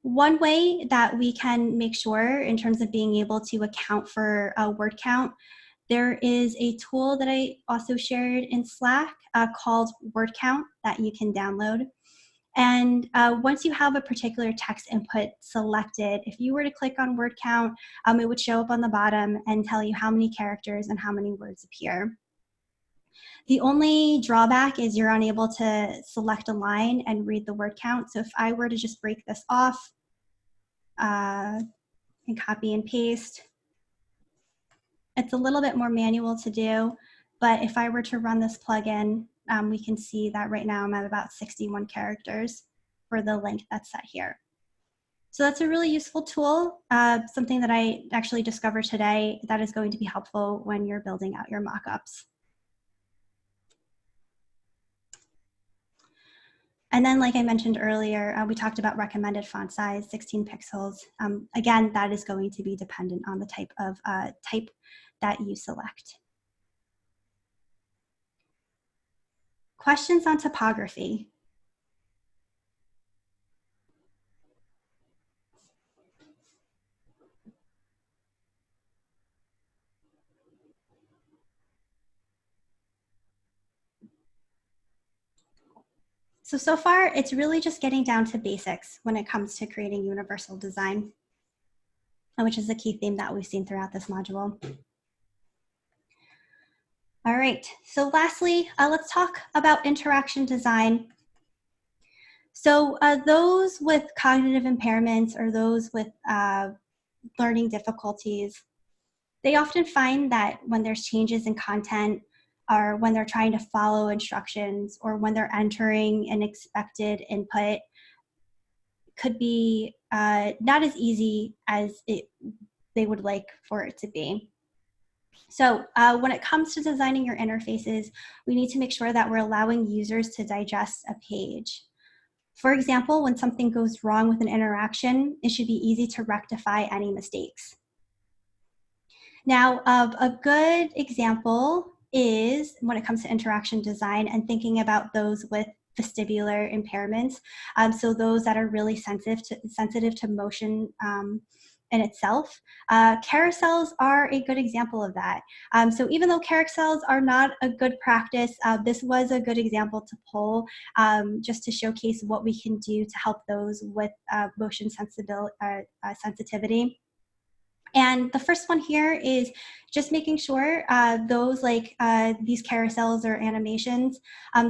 One way that we can make sure in terms of being able to account for a word count, there is a tool that I also shared in Slack called Word Count that you can download. And once you have a particular text input selected, if you were to click on word count, it would show up on the bottom and tell you how many characters and how many words appear. The only drawback is you're unable to select a line and read the word count. So if I were to just break this off and copy and paste, it's a little bit more manual to do, but if I were to run this plugin, we can see that right now I'm at about 61 characters for the length that's set here. So that's a really useful tool, something that I actually discovered today that is going to be helpful when you're building out your mockups. And then, like I mentioned earlier, we talked about recommended font size, 16 pixels. Again, that is going to be dependent on the type of type that you select. Questions on typography? So far, it's really just getting down to basics when it comes to creating universal design, which is a key theme that we've seen throughout this module. All right, so lastly, let's talk about interaction design. So those with cognitive impairments or those with learning difficulties, they often find that when there's changes in content or when they're trying to follow instructions or when they're entering an expected input, could be not as easy as they would like for it to be. So when it comes to designing your interfaces, we need to make sure that we're allowing users to digest a page. For example, when something goes wrong with an interaction, it should be easy to rectify any mistakes. Now, a good example is when it comes to interaction design and thinking about those with vestibular impairments. So those that are really sensitive to motion in itself. Carousels are a good example of that. So even though carousels are not a good practice, this was a good example to pull just to showcase what we can do to help those with motion sensitivity. And the first one here is just making sure those like these carousels or animations,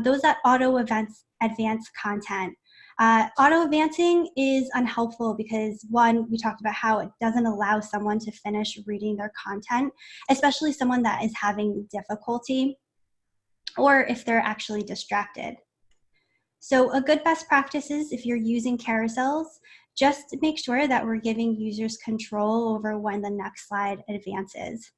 those that advance content. Auto advancing is unhelpful because one, we talked about how it doesn't allow someone to finish reading their content, especially someone that is having difficulty or if they're actually distracted. So a good best practice is if you're using carousels, just make sure that we're giving users control over when the next slide advances.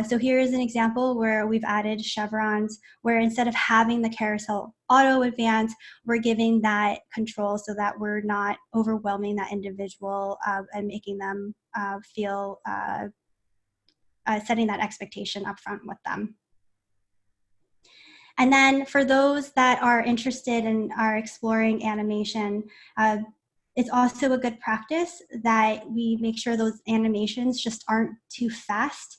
So here is an example where we've added chevrons, where instead of having the carousel auto advance, we're giving that control so that we're not overwhelming that individual and making them feel, setting that expectation up front with them. And then for those that are interested and are exploring animation, it's also a good practice that we make sure those animations just aren't too fast.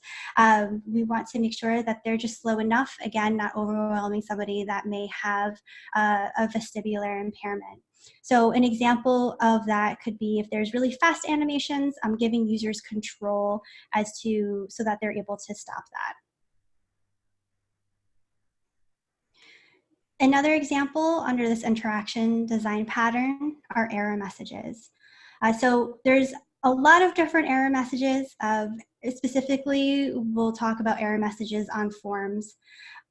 We want to make sure that they're just slow enough, again, not overwhelming somebody that may have a vestibular impairment. So an example of that could be if there's really fast animations, I'm giving users control as to, so that they're able to stop that. Another example under this interaction design pattern are error messages. So there's a lot of different error messages. Specifically, we'll talk about error messages on forms.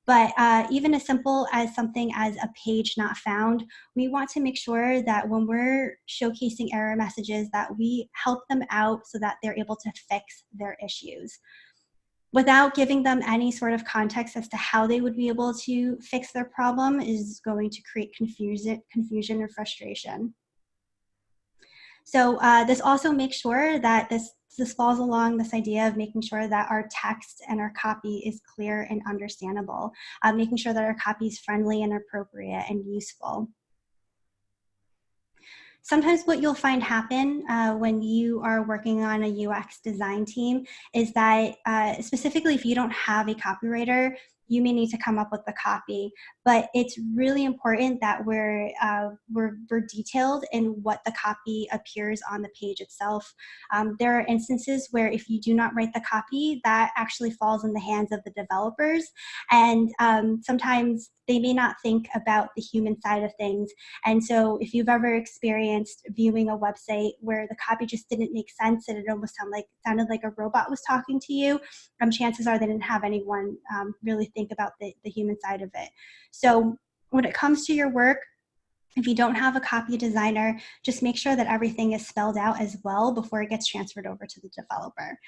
But even as simple as something as a page not found, we want to make sure that when we're showcasing error messages that we help them out so that they're able to fix their issues. without giving them any sort of context as to how they would be able to fix their problem is going to create confusion and frustration. So this also makes sure that this falls along this idea of making sure that our text and our copy is clear and understandable, making sure that our copy is friendly and appropriate and useful. Sometimes what you'll find happen when you are working on a UX design team is that specifically if you don't have a copywriter, you may need to come up with the copy, but it's really important that we're detailed in what the copy appears on the page itself. There are instances where if you do not write the copy, that actually falls in the hands of the developers, and sometimes they may not think about the human side of things. And so if you've ever experienced viewing a website where the copy just didn't make sense and it almost sounded like a robot was talking to you, chances are they didn't have anyone really think about the human side of it. So when it comes to your work, if you don't have a copy designer, just make sure that everything is spelled out as well before it gets transferred over to the developer.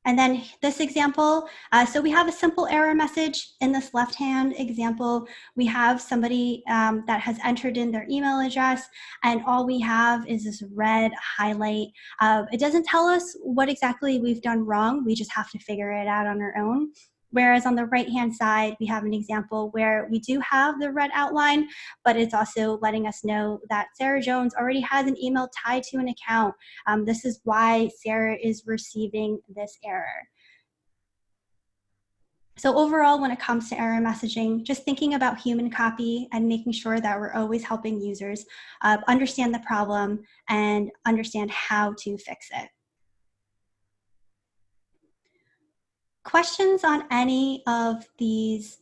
And then this example, so we have a simple error message in this left-hand example. We have somebody that has entered in their email address, and all we have is this red highlight. It doesn't tell us what exactly we've done wrong. We just have to figure it out on our own. Whereas on the right-hand side, we have an example where we do have the red outline, but it's also letting us know that Sarah Jones already has an email tied to an account. This is why Sarah is receiving this error. So overall, when it comes to error messaging, just thinking about human copy and making sure that we're always helping users understand the problem and understand how to fix it. Questions on any of these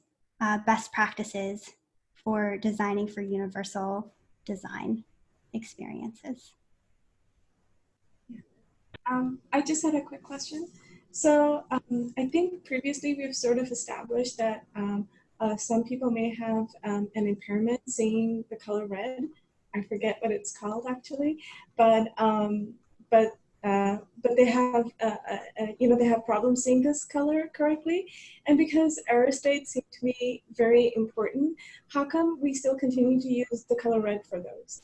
best practices for designing for universal design experiences? I just had a quick question. So I think previously we've sort of established that some people may have an impairment seeing the color red. I forget what it's called actually, but they have they have problems seeing this color correctly, and because error states seem to be very important, how come we still continue to use the color red for those?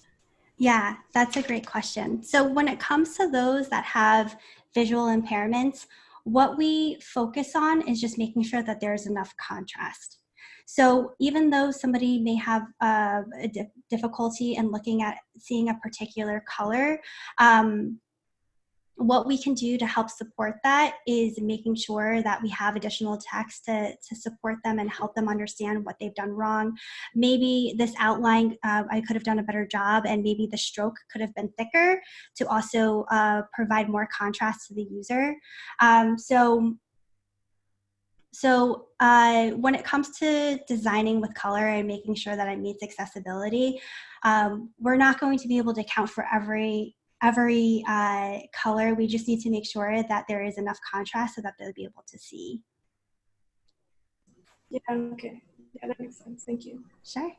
Yeah, that's a great question. So when it comes to those that have visual impairments, what we focus on is just making sure that there's enough contrast. So even though somebody may have a difficulty in seeing a particular color, what we can do to help support that is making sure that we have additional text to support them and help them understand what they've done wrong. Maybe this outline, I could have done a better job, and maybe the stroke could have been thicker to also provide more contrast to the user. So when it comes to designing with color and making sure that it meets accessibility, we're not going to be able to account for every color. We just need to make sure that there is enough contrast so that they'll be able to see. Yeah, okay. Yeah, that makes sense. Thank you. Sure.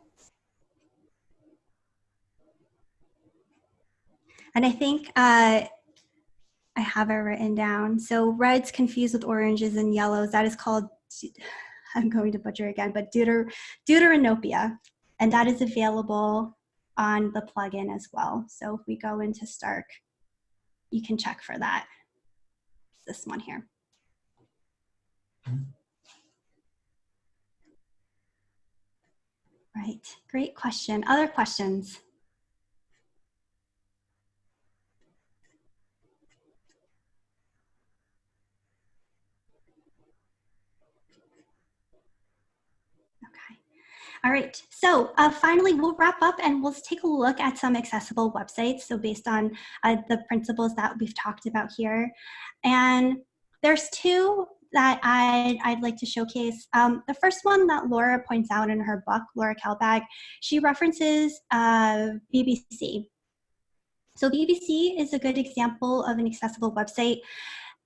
And I think I have it written down. So reds confused with oranges and yellows, that is called, I'm going to butcher again, but deuteranopia. And that is available on the plugin as well. So if we go into Stark, you can check for that. This one here. Right, great question. Other questions? Okay. All right, so finally, we'll wrap up and we'll take a look at some accessible websites. So based on the principles that we've talked about here. And there's two that I'd like to showcase. The first one that Laura points out in her book, Laura Kelbag, she references BBC. So BBC is a good example of an accessible website.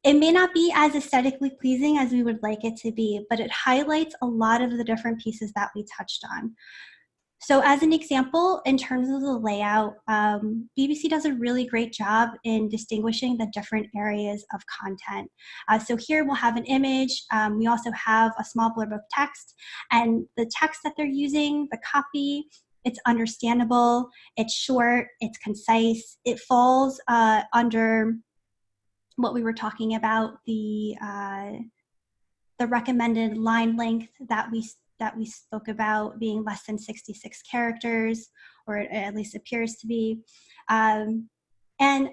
It may not be as aesthetically pleasing as we would like it to be, but it highlights a lot of the different pieces that we touched on. So as an example, in terms of the layout, BBC does a really great job in distinguishing the different areas of content. So here we'll have an image. We also have a small blurb of text, and the text that they're using, the copy, it's understandable, it's short, it's concise. It falls under what we were talking about, the recommended line length that we spoke about being less than 66 characters, or it at least appears to be. And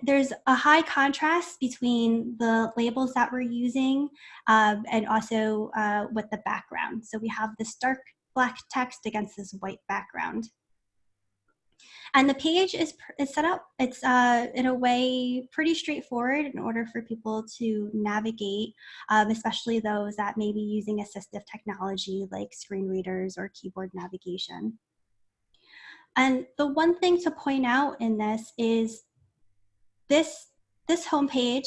there's a high contrast between the labels that we're using and also with the background. So we have this dark black text against this white background. And the page is set up, it's in a way pretty straightforward in order for people to navigate, especially those that may be using assistive technology like screen readers or keyboard navigation. And the one thing to point out in this is this homepage,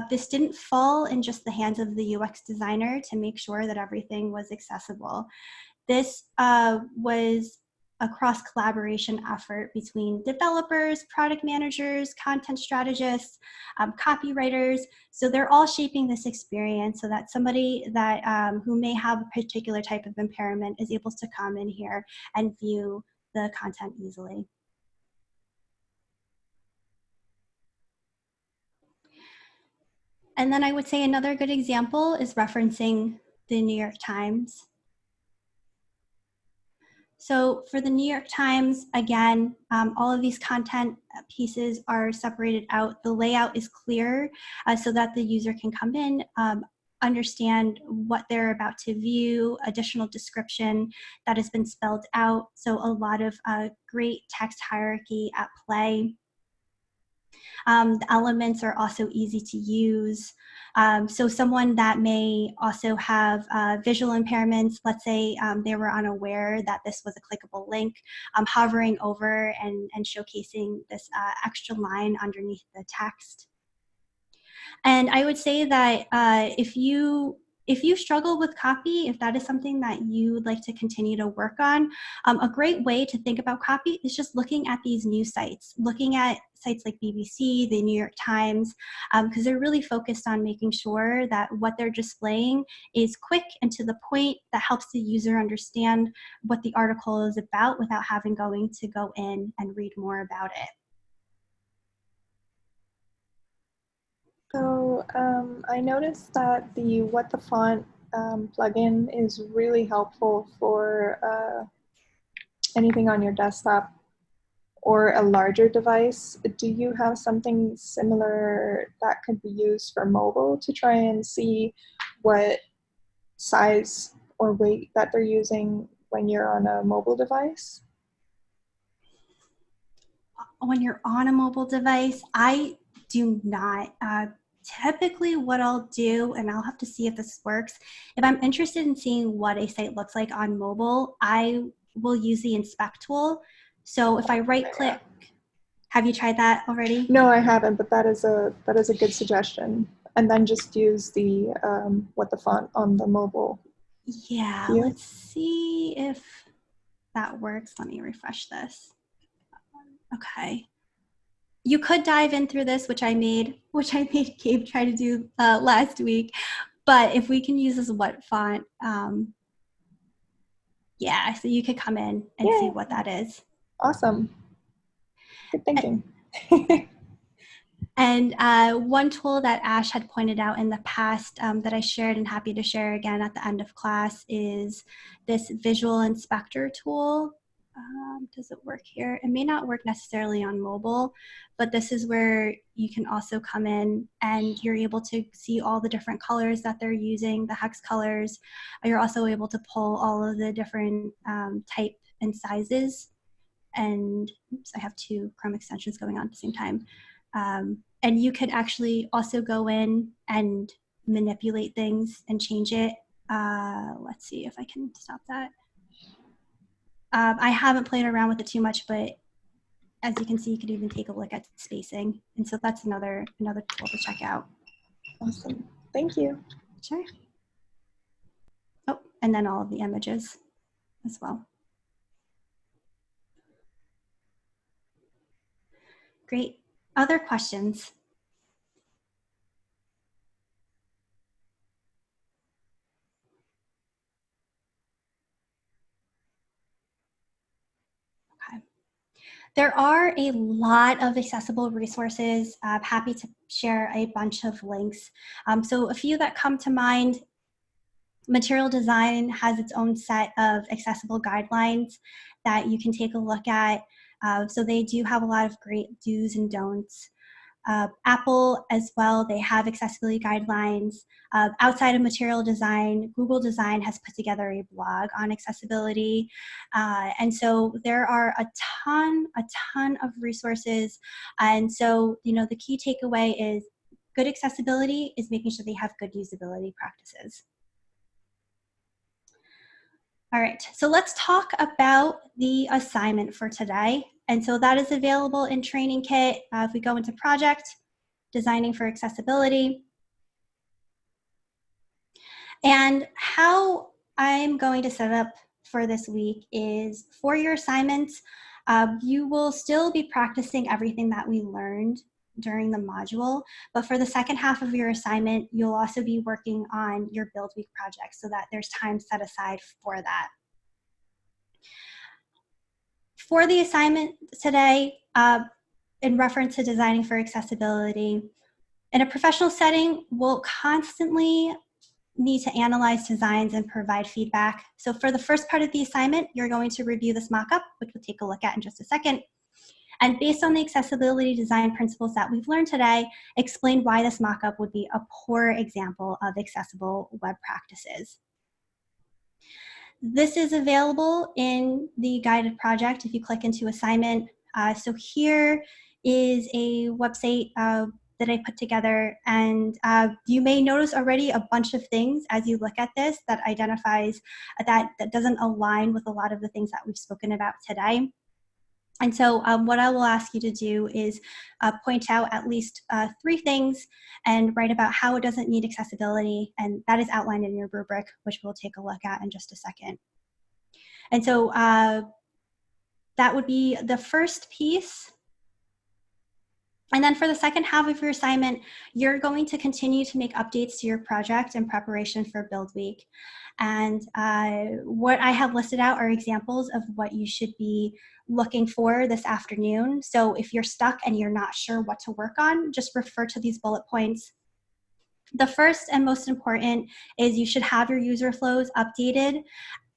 this didn't fall in just the hands of the UX designer to make sure that everything was accessible. This was a cross-collaboration effort between developers, product managers, content strategists, copywriters. So they're all shaping this experience so that somebody that who may have a particular type of impairment is able to come in here and view the content easily. And then I would say another good example is referencing the New York Times. So for the New York Times, again, all of these content pieces are separated out. The layout is clear so that the user can come in, understand what they're about to view, additional description that has been spelled out. So a lot of great text hierarchy at play. The elements are also easy to use. So someone that may also have visual impairments, let's say they were unaware that this was a clickable link, hovering over and showcasing this extra line underneath the text. And I would say that if you struggle with copy, if that is something that you would like to continue to work on, a great way to think about copy is just looking at these news sites, looking at sites like BBC, the New York Times, because they're really focused on making sure that what they're displaying is quick and to the point, that helps the user understand what the article is about without having to go in and read more about it. So I noticed that the What the Font plugin is really helpful for anything on your desktop or a larger device. Do you have something similar that could be used for mobile to try and see what size or weight that they're using when you're on a mobile device? When you're on a mobile device, I do not. Typically what I'll do, and I'll have to see if this works, if I'm interested in seeing what a site looks like on mobile, I will use the inspect tool. So if I right click, have you tried that already? No, I haven't, but that is a good suggestion. And then just use the What the Font on the mobile. Yeah, view. Let's see if that works. Let me refresh this. Okay. You could dive in through this, which I made Gabe try to do last week. But if we can use this what font, yeah, so you could come in and see what that is. Awesome. Good thinking. And one tool that Ash had pointed out in the past that I shared and happy to share again at the end of class is this visual inspector tool. Does it work here? It may not work necessarily on mobile, but this is where you can also come in and you're able to see all the different colors that they're using, the hex colors. You're also able to pull all of the different type and sizes. And oops, I have two Chrome extensions going on at the same time. And you could actually also go in and manipulate things and change it. Let's see if I can stop that. I haven't played around with it too much, but as you can see, you could even take a look at spacing. And so that's another tool to check out. Awesome. Thank you. Sure. Oh, and then all of the images as well. Great. Other questions? Okay. There are a lot of accessible resources. I'm happy to share a bunch of links. So a few that come to mind: material design has its own set of accessible guidelines that you can take a look at. So they do have a lot of great do's and don'ts. Apple as well, they have accessibility guidelines. Outside of material design, Google Design has put together a blog on accessibility. And so there are a ton of resources. And so, the key takeaway is good accessibility is making sure they have good usability practices. All right, so let's talk about the assignment for today. And so that is available in Training Kit. If we go into Project, Designing for Accessibility. And how I'm going to set up for this week is, for your assignments, you will still be practicing everything that we learned during the module, but for the second half of your assignment, you'll also be working on your Build Week project so that there's time set aside for that. For the assignment today, in reference to designing for accessibility, in a professional setting, we'll constantly need to analyze designs and provide feedback. So for the first part of the assignment, you're going to review this mock-up, which we'll take a look at in just a second. And based on the accessibility design principles that we've learned today, explain why this mock-up would be a poor example of accessible web practices. This is available in the guided project if you click into assignment. So here is a website that I put together, and you may notice already a bunch of things as you look at this that identifies that doesn't align with a lot of the things that we've spoken about today. And so what I will ask you to do is point out at least 3 things and write about how it doesn't need accessibility, and that is outlined in your rubric, which we'll take a look at in just a second. And so that would be the first piece. And then for the second half of your assignment, you're going to continue to make updates to your project in preparation for Build Week. And what I have listed out are examples of what you should be looking for this afternoon. So if you're stuck and you're not sure what to work on, just refer to these bullet points. The first and most important is you should have your user flows updated.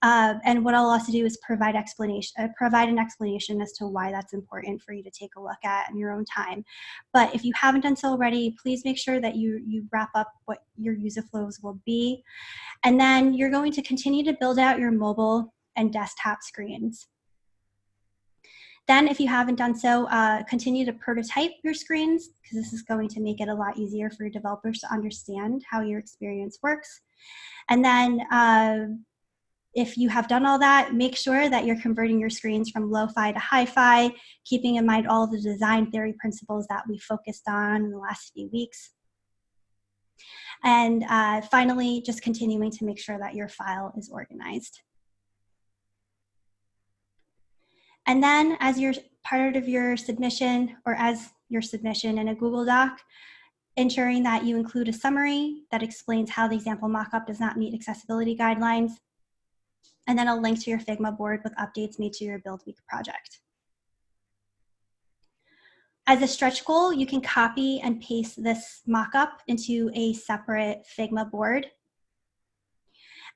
And what I'll also do is provide an explanation as to why that's important for you to take a look at in your own time. But if you haven't done so already, please make sure that you wrap up what your user flows will be. And then you're going to continue to build out your mobile and desktop screens. Then, if you haven't done so, continue to prototype your screens, because this is going to make it a lot easier for your developers to understand how your experience works. And then if you have done all that, make sure that you're converting your screens from lo-fi to hi-fi, keeping in mind all of the design theory principles that we focused on in the last few weeks. And finally, just continuing to make sure that your file is organized. And then as your part of your submission, or as your submission in a Google Doc, ensuring that you include a summary that explains how the example mockup does not meet accessibility guidelines, and then a link to your Figma board with updates made to your Build Week project. As a stretch goal, you can copy and paste this mockup into a separate Figma board,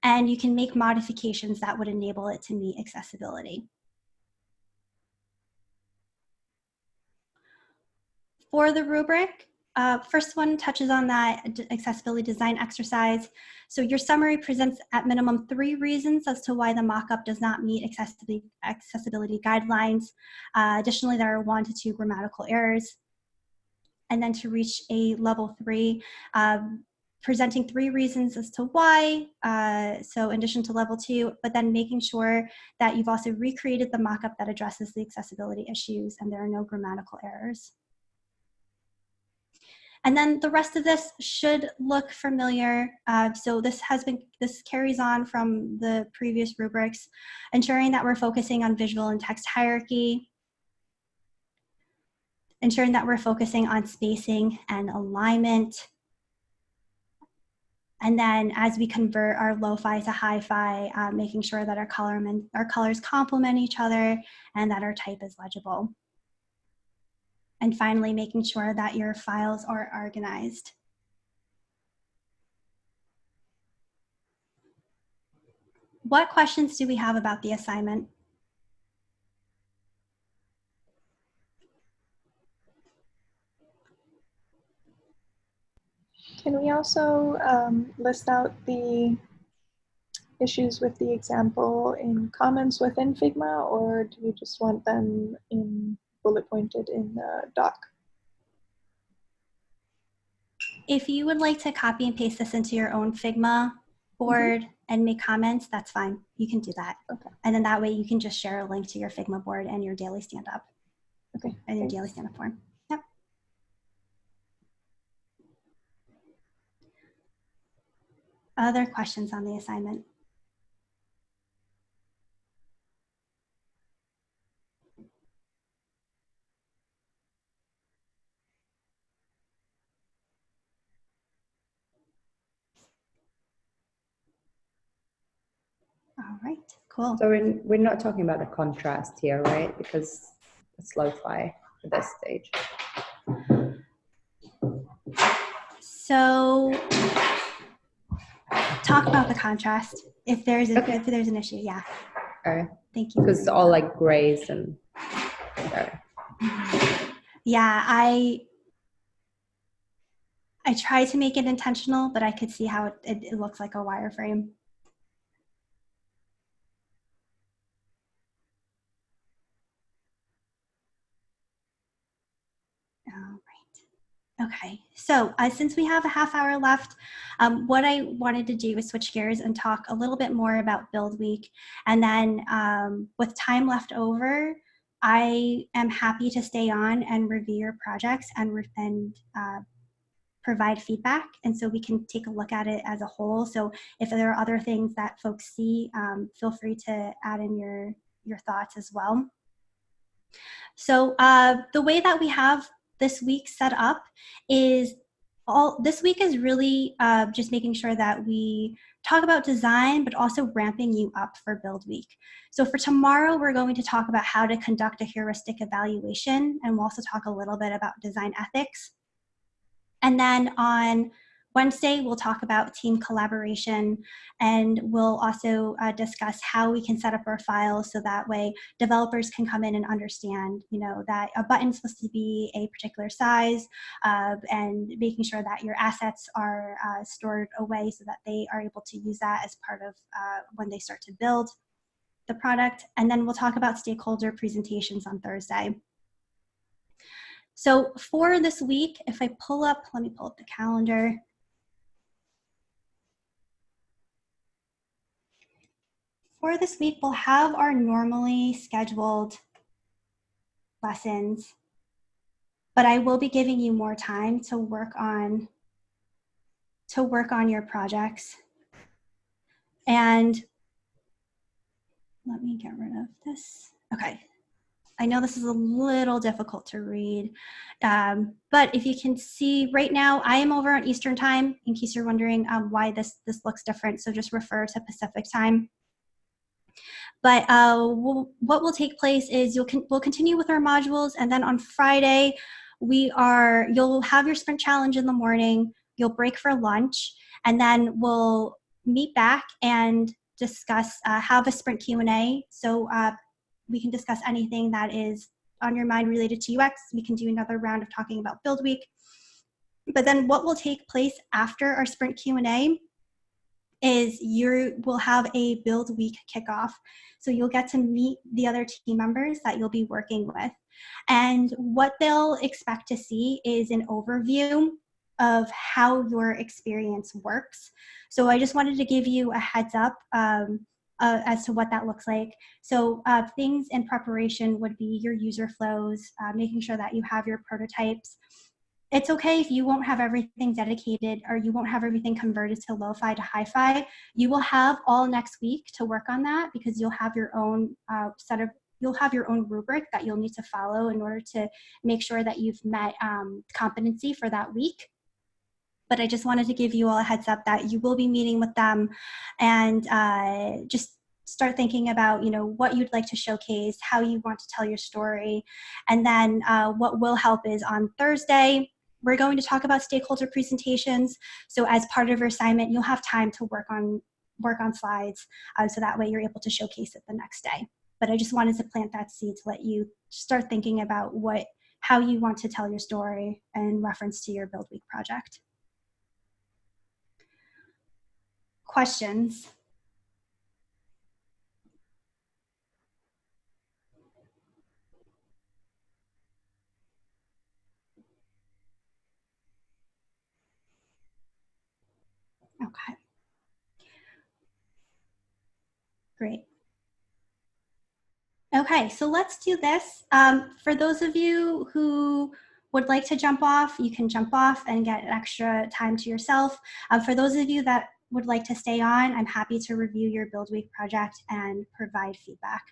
and you can make modifications that would enable it to meet accessibility. For the rubric, first one touches on that accessibility design exercise. So your summary presents at minimum 3 reasons as to why the mockup does not meet accessibility guidelines. Additionally, there are 1 to 2 grammatical errors. And then to reach a level 3, presenting 3 reasons as to why, so in addition to level 2, but then making sure that you've also recreated the mockup that addresses the accessibility issues and there are no grammatical errors. And then the rest of this should look familiar. So this carries on from the previous rubrics, ensuring that we're focusing on visual and text hierarchy. ensuring that we're focusing on spacing and alignment. And then as we convert our lo-fi to hi-fi, making sure that our colors complement each other and that our type is legible. And finally, making sure that your files are organized. What questions do we have about the assignment? Can we also list out the issues with the example in comments within Figma, or do you just want them in bullet pointed in the doc? If you would like to copy and paste this into your own Figma board and make comments, that's fine. You can do that. Okay. And then that way you can just share a link to your Figma board and your daily stand-up. Okay. And your daily stand-up form. Yep. Other questions on the assignment? All right, cool. So we're not talking about the contrast here, right? Because it's lo-fi at this stage. So talk about the contrast if there's an issue. Yeah. Okay. Thank you. Because it's all like grays and yeah, I tried to make it intentional, but I could see how it looks like a wireframe. All right. Okay, so since we have a half hour left, what I wanted to do is switch gears and talk a little bit more about Build Week. And then with time left over, I am happy to stay on and review your projects and provide feedback. And so we can take a look at it as a whole. So if there are other things that folks see, feel free to add in your thoughts as well. So the way that we have this week set up is this week is really just making sure that we talk about design, but also ramping you up for Build Week. So for tomorrow, we're going to talk about how to conduct a heuristic evaluation, and we'll also talk a little bit about design ethics. And then on Wednesday, we'll talk about team collaboration, and we'll also discuss how we can set up our files so that way developers can come in and understand, that a button's supposed to be a particular size, and making sure that your assets are stored away so that they are able to use that as part of when they start to build the product. And then we'll talk about stakeholder presentations on Thursday. So for this week, if I let me pull up the calendar. For this week, we'll have our normally scheduled lessons, but I will be giving you more time to work on your projects. And let me get rid of this. Okay. I know this is a little difficult to read, but if you can see right now, I am over on Eastern time, in case you're wondering why this looks different. So just refer to Pacific time. But what will take place is we'll continue with our modules, and then on Friday, you'll have your sprint challenge in the morning, you'll break for lunch, and then we'll meet back and discuss, have a sprint Q&A. So we can discuss anything that is on your mind related to UX. We can do another round of talking about Build Week. But then what will take place after our sprint Q&A is we'll have a Build Week kickoff. So you'll get to meet the other team members that you'll be working with. And what they'll expect to see is an overview of how your experience works. So I just wanted to give you a heads up as to what that looks like. So things in preparation would be your user flows, making sure that you have your prototypes. It's okay if you won't have everything dedicated or you won't have everything converted to lo-fi to hi-fi. You will have all next week to work on that because you'll have your own set of you'll have your own rubric that you'll need to follow in order to make sure that you've met competency for that week. But I just wanted to give you all a heads up that you will be meeting with them, and just start thinking about, you know, what you'd like to showcase, how you want to tell your story. And then what will help is on Thursday, we're going to talk about stakeholder presentations. So as part of your assignment, you'll have time to work on slides, so that way you're able to showcase it the next day. But I just wanted to plant that seed to let you start thinking about how you want to tell your story in reference to your Build Week project. Questions? Okay. Great. Okay, so let's do this. For those of you who would like to jump off, you can jump off and get extra time to yourself. For those of you that would like to stay on, I'm happy to review your Build Week project and provide feedback.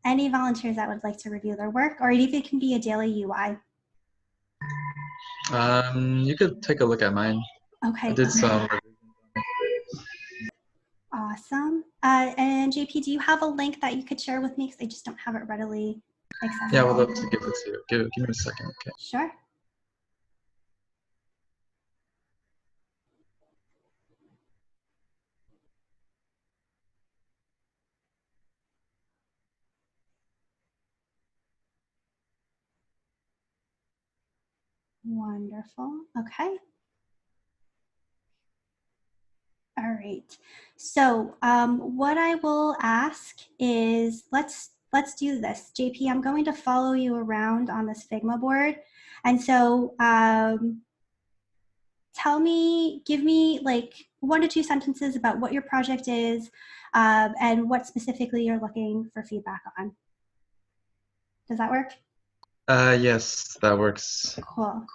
Any volunteers that would like to review their work, or even it can be a daily UI. You could take a look at mine. Okay. I did some. Awesome. And JP, do you have a link that you could share with me? Because I just don't have it readily accessible. Yeah, I would love to give it to you. Give me a second, okay? Sure. Wonderful. Okay. All right. So what I will ask is let's do this. JP, I'm going to follow you around on this Figma board. And so give me like 1 to 2 sentences about what your project is, and what specifically you're looking for feedback on. Does that work? Yes, that works. Cool.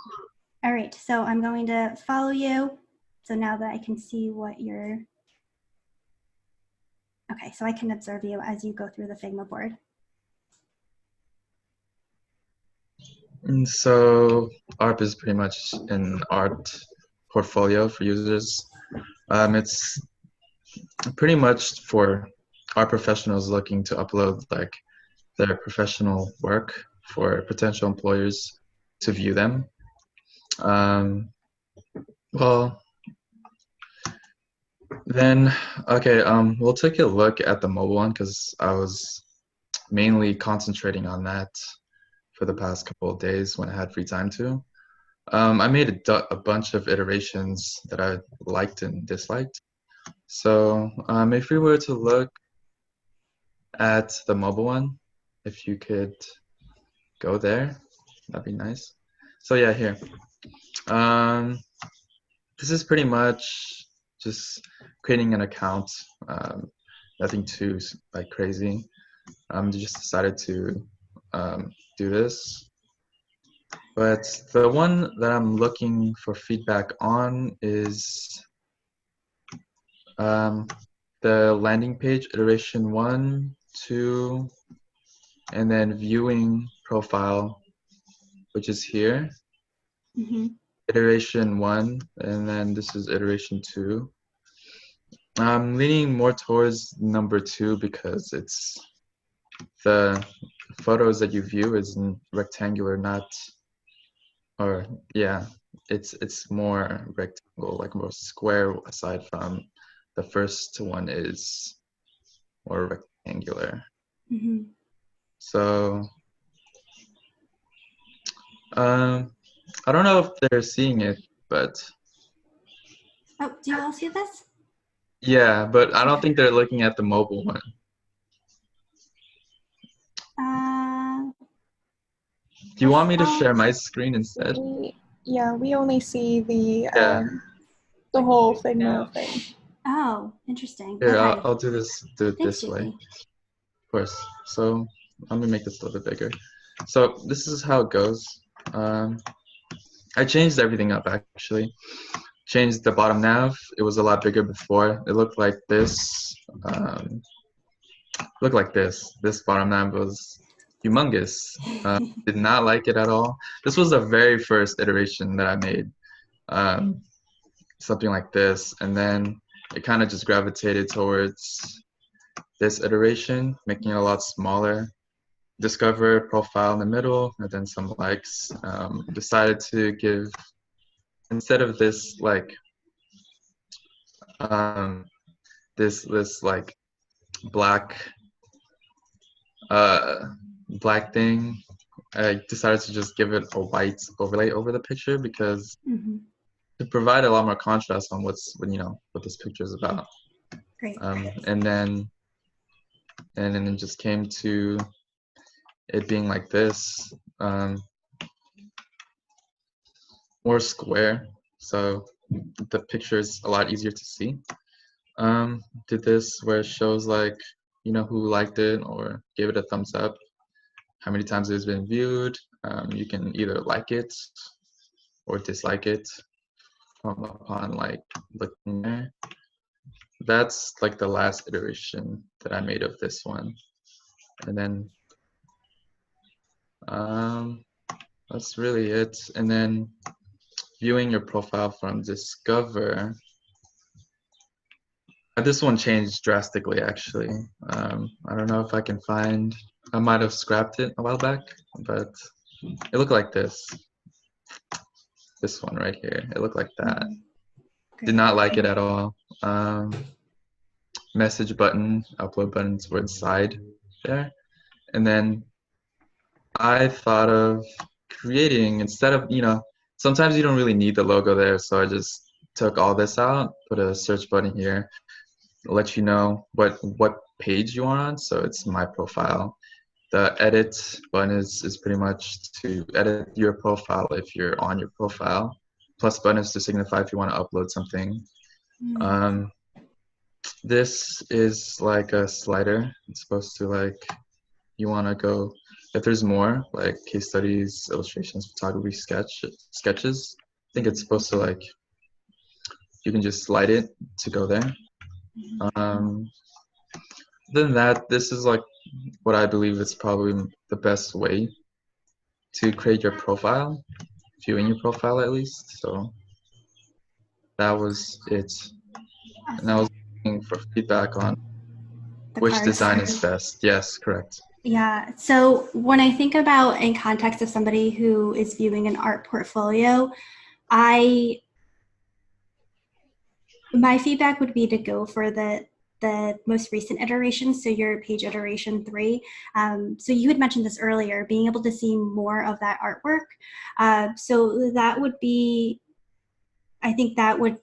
All right, so I'm going to follow you. So now that I can see what you're, okay, so I can observe you as you go through the Figma board. And so ARP is pretty much an art portfolio for users. It's pretty much for art professionals looking to upload like their professional work for potential employers to view them. Well, then, okay, we'll take a look at the mobile one because I was mainly concentrating on that for the past couple of days when I had free time to. I made a bunch of iterations that I liked and disliked. So if we were to look at the mobile one, if you could go there, that'd be nice. So yeah, here. This is pretty much just creating an account. Nothing too like crazy. Just decided to do this. But the one that I'm looking for feedback on is the landing page iteration 1, 2, and then viewing profile, which is here. Mm-hmm. Iteration 1, and then this is iteration 2. I'm leaning more towards number 2 because it's the photos that you view is rectangular, not, or yeah, it's more rectangle, like more square, aside from the first one is more rectangular. Mm-hmm. So I don't know if they're seeing it, but Oh, do you all see this? yeah, but I don't think they're looking at the mobile one. Do you want me to share my screen instead? We only see the Yeah. the whole Figma thing. Oh, interesting. Here, Okay. I'll do it Thanks, this way. JP. Of course. So let me make this a little bit bigger. So this is how it goes. I changed everything up actually. Changed the bottom nav. It was a lot bigger before. It looked like this. looked like this. This bottom nav was humongous. Did not like it at all. This was the very first iteration that I made. Something like this, and then it kind of just gravitated towards this iteration, making it a lot smaller. Discover profile in the middle, and then some likes. Decided to give, instead of this like this like black black thing, I decided to just give it a white overlay over the picture because to provide a lot more contrast on what this picture is about. Great. And then it just came to it being like this, more square, so the picture is a lot easier to see. Did this where it shows like who liked it or gave it a thumbs up, how many times it has been viewed. You can either like it or dislike it from upon like looking there. That's like the last iteration that I made of this one, and then that's really it. And then viewing your profile from Discover. This one changed drastically, actually. I don't know if I can find. I might have scrapped it a while back, but it looked like this. This one right here. It looked like that. Did not like it at all. Message button, upload buttons were inside there. And then I thought of creating, instead of, sometimes you don't really need the logo there, so I just took all this out, put a search button here, let you know what page you want on. So it's my profile. The edit button is pretty much to edit your profile if you're on your profile. Plus button is to signify if you want to upload something. This is like a slider. It's supposed to like, you want to go, if there's more like case studies, illustrations, photography, sketches, I think it's supposed to like, you can just slide it to go there. Than that, this is like what I believe is probably the best way to create your profile, viewing your profile at least. So that was it. And I was looking for feedback on which cards. design is best. Yes, correct. Yeah. So when I think about in context of somebody who is viewing an art portfolio, my feedback would be to go for the most recent iteration, so your page iteration 3. So you had mentioned this earlier, being able to see more of that artwork. So that would be, I think that would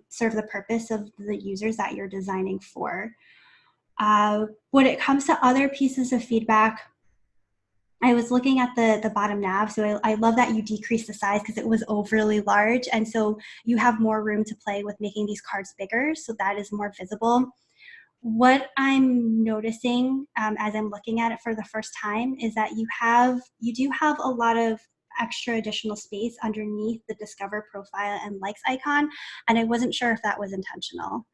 serve the purpose of the users that you're designing for. When it comes to other pieces of feedback, I was looking at the bottom nav, so I love that you decreased the size because it was overly large, and so you have more room to play with making these cards bigger, so that is more visible. What I'm noticing as I'm looking at it for the first time is that you do have a lot of extra additional space underneath the Discover profile and likes icon, and I wasn't sure if that was intentional.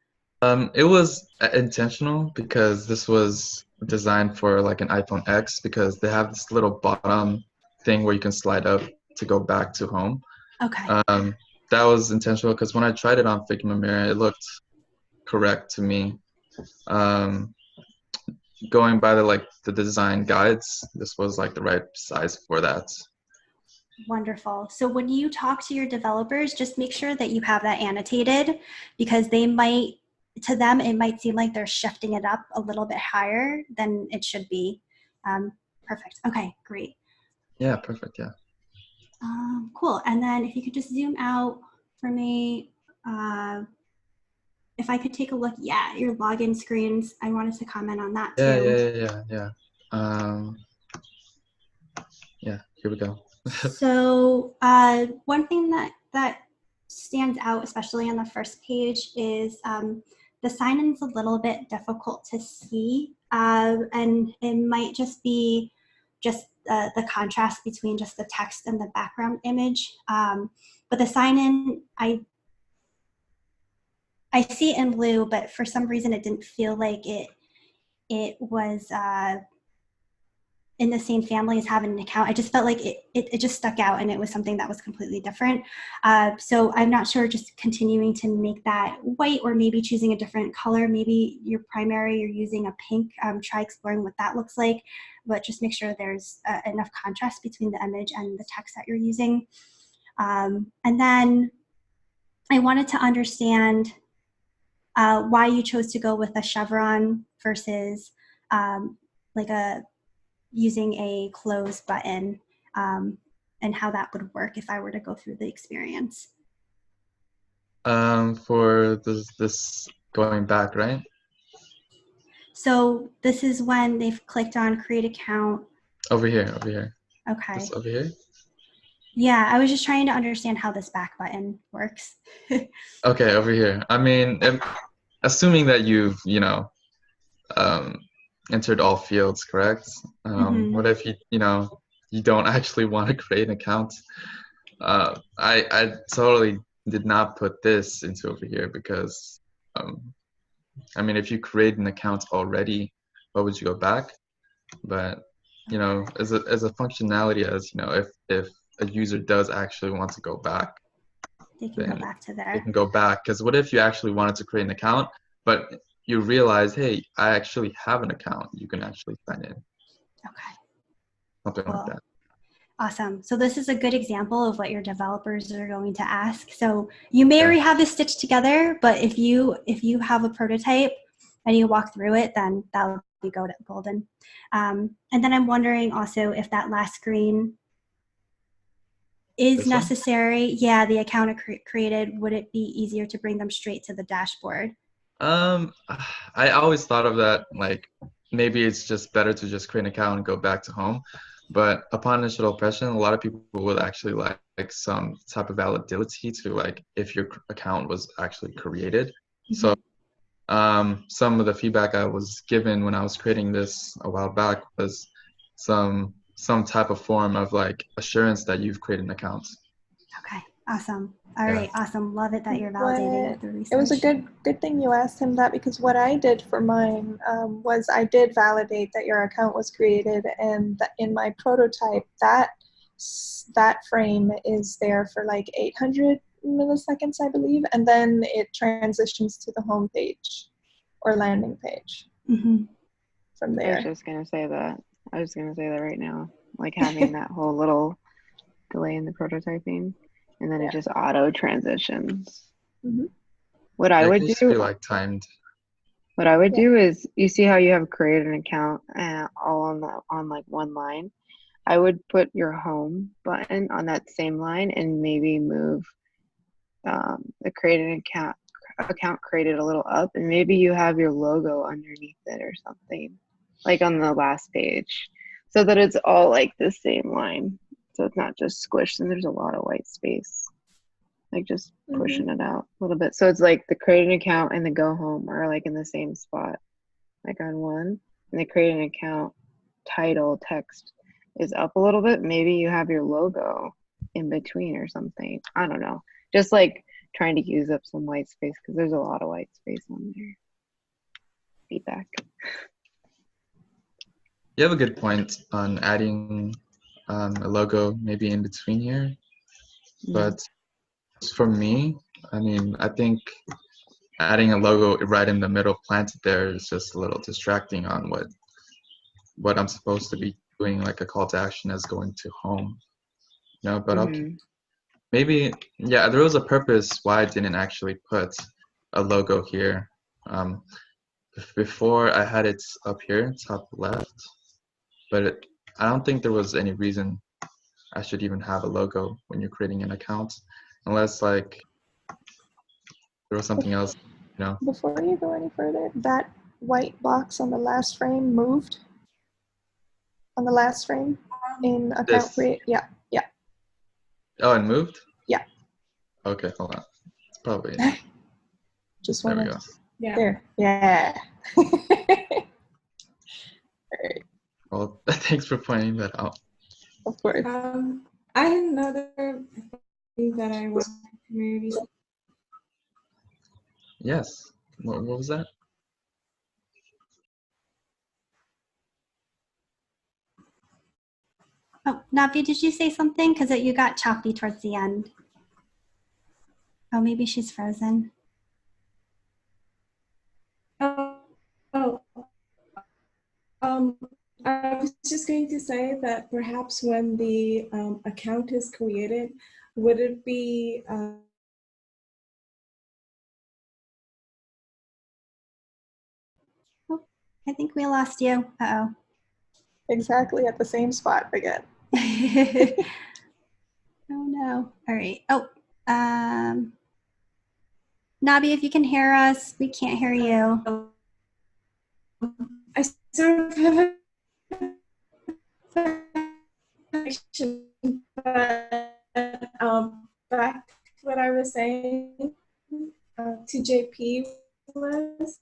It was intentional because this was designed for like an iPhone X, because they have this little bottom thing where you can slide up to go back to home. Okay. That was intentional because when I tried it on Figma Mirror, it looked correct to me. Going by the design guides, this was like the right size for that. Wonderful. So when you talk to your developers, just make sure that you have that annotated, because to them, it might seem like they're shifting it up a little bit higher than it should be. Perfect. Okay, great. Yeah, perfect. Yeah. Cool. And then if you could just zoom out for me, if I could take a look, your login screens. I wanted to comment on that too. Yeah, here we go. So one thing that stands out, especially on the first page, is the sign-in's a little bit difficult to see, and it might just be just the contrast between just the text and the background image. But the sign-in, I see it in blue, but for some reason it didn't feel like it it was in the same family as having an account. I just felt like it just stuck out, and it was something that was completely different. So I'm not sure, just continuing to make that white, or maybe choosing a different color. Maybe your primary, you're using a pink. Try exploring what that looks like, but just make sure there's enough contrast between the image and the text that you're using. And then I wanted to understand why you chose to go with a chevron versus like using a close button, and how that would work if I were to go through the experience. For this going back, right? So this is when they've clicked on create account. Over here. Okay. This over here. Yeah, I was just trying to understand how this back button works. Okay, over here. I mean, assuming that you've, entered all fields, correct? What if you don't actually want to create an account? I totally did not put this into over here because, I mean, if you create an account already, why would you go back? But, as a functionality, as if a user does actually want to go back, They can go back to they there. can go back. Because what if you actually wanted to create an account, but you realize, hey, I actually have an account. You can actually sign in. Okay. Something Cool. like that. Awesome. So this is a good example of what your developers are going to ask. So you may already have this stitched together, but if you have a prototype and you walk through it, then that'll be golden. And then I'm wondering also if that last screen is This one? necessary. Yeah, the account created, would it be easier to bring them straight to the dashboard? I always thought of that, like maybe it's just better to just create an account and go back to home. But upon initial impression, a lot of people would actually like some type of validity to like if your account was actually created. So some of the feedback I was given when I was creating this a while back was some type of form of like assurance that you've created an account. Okay, awesome. All right, awesome. Love it that you're validating with the research. It was a good thing you asked him that, because what I did for mine was I did validate that your account was created, and that in my prototype that frame is there for like 800 milliseconds, I believe, and then it transitions to the home page or landing page from there. I was just gonna say that. I was gonna say that right now, like having that whole little delay in the prototyping, and then it just auto transitions. What I would do, be like timed. What I would do is, you see how you have created an account all on like one line. I would put your home button on that same line and maybe move the created account created a little up, and maybe you have your logo underneath it or something, like on the last page, so that it's all like the same line, so it's not just squished and there's a lot of white space, like just pushing it out a little bit, so it's like the create an account and the go home are like in the same spot, like on one, and the create an account title text is up a little bit. Maybe you have your logo in between or something. I don't know, just like trying to use up some white space, because there's a lot of white space on there. Feedback. You have a good point on adding a logo maybe in between here, but for me, I mean, I think adding a logo right in the middle planted there is just a little distracting on what I'm supposed to be doing, like a call to action as going to home. But okay. Maybe, yeah, there was a purpose why I didn't actually put a logo here. Before I had it up here, top left, but I don't think there was any reason I should even have a logo when you're creating an account, unless like there was something else, Before you go any further, that white box on the last frame moved. On the last frame in account create, yeah. Oh, it moved? Yeah. Okay, hold on. It's probably just there. We wanted go. Yeah. There. Yeah. All right. Well, thanks for pointing that out. Of course. I had another thing that I wanted to maybe. Yes. What was that? Oh, Navi, did you say something? Because you got choppy towards the end. Oh, maybe she's frozen. Oh, I was just going to say that perhaps when the account is created, would it be Oh, I think we lost you. Uh-oh. Exactly at the same spot again. Oh no. All right. Oh, Nabi, if you can hear us, we can't hear you. I sort of have a question, but back to what I was saying to JP was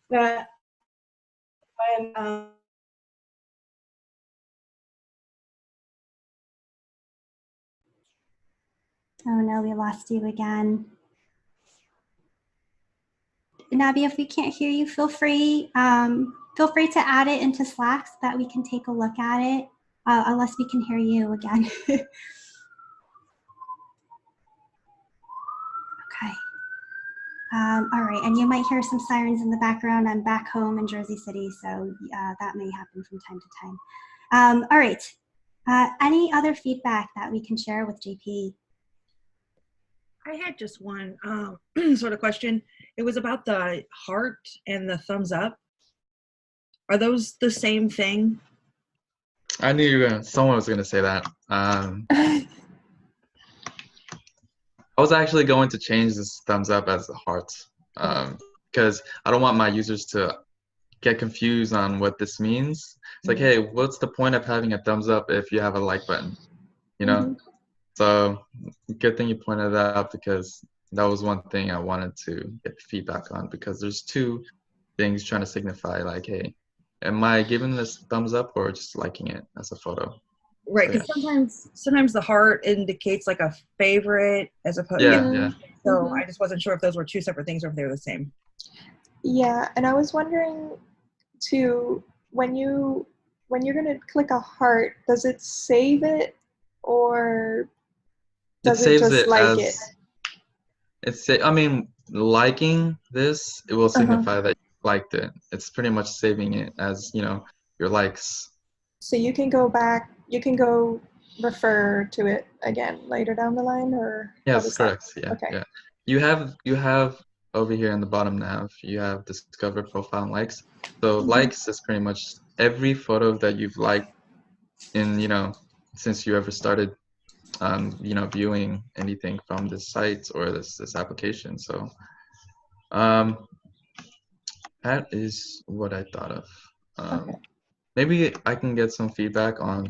that when Oh no, we lost you again. Nabi, if we can't hear you, feel free to add it into Slack so that we can take a look at it, unless we can hear you again. Okay. All right, and you might hear some sirens in the background. I'm back home in Jersey City, so that may happen from time to time. All right. Any other feedback that we can share with JP? I had just one sort of question. It was about the heart and the thumbs up. Are those the same thing? I knew someone was gonna say that. I was actually going to change this thumbs up as a heart, because I don't want my users to get confused on what this means. It's like, hey, what's the point of having a thumbs up if you have a like button? You know? So good thing you pointed that out, because that was one thing I wanted to get feedback on, because there's two things trying to signify, like, hey, am I giving this thumbs up or just liking it as a photo? Right, So, because yeah. sometimes the heart indicates like a favorite as opposed. Yeah. So I just wasn't sure if those were two separate things or if they were the same. Yeah, and I was wondering too, when you're gonna click a heart, does it save it or It does it saves just it like it? as I mean, liking this, it will signify that you liked it. It's pretty much saving it as, your likes. So you can go back, you can go refer to it again later down the line, or how Yes, does that? correct. Yeah, Okay. yeah. You have over here in the bottom nav, you have discover profile and likes. So likes is pretty much every photo that you've liked in, since you ever started, viewing anything from this site or this application. So, that is what I thought of. Okay. Maybe I can get some feedback on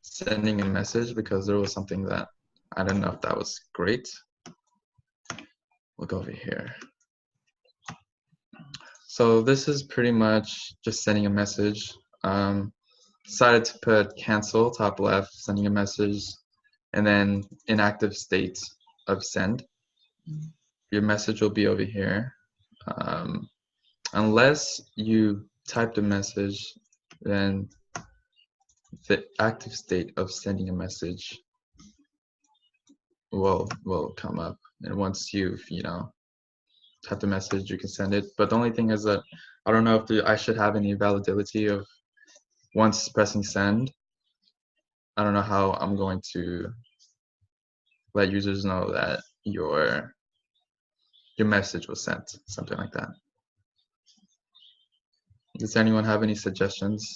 sending a message, because there was something that I don't know if that was great. We'll go over here. So this is pretty much just sending a message. Decided to put cancel top left, sending a message, and then inactive state of send. Your message will be over here. Unless you type the message, then the active state of sending a message will come up. And once you've type the message, you can send it. But the only thing is that I don't know if I should have any validity of once pressing send. I don't know how I'm going to let users know that your message was sent, something like that. Does anyone have any suggestions?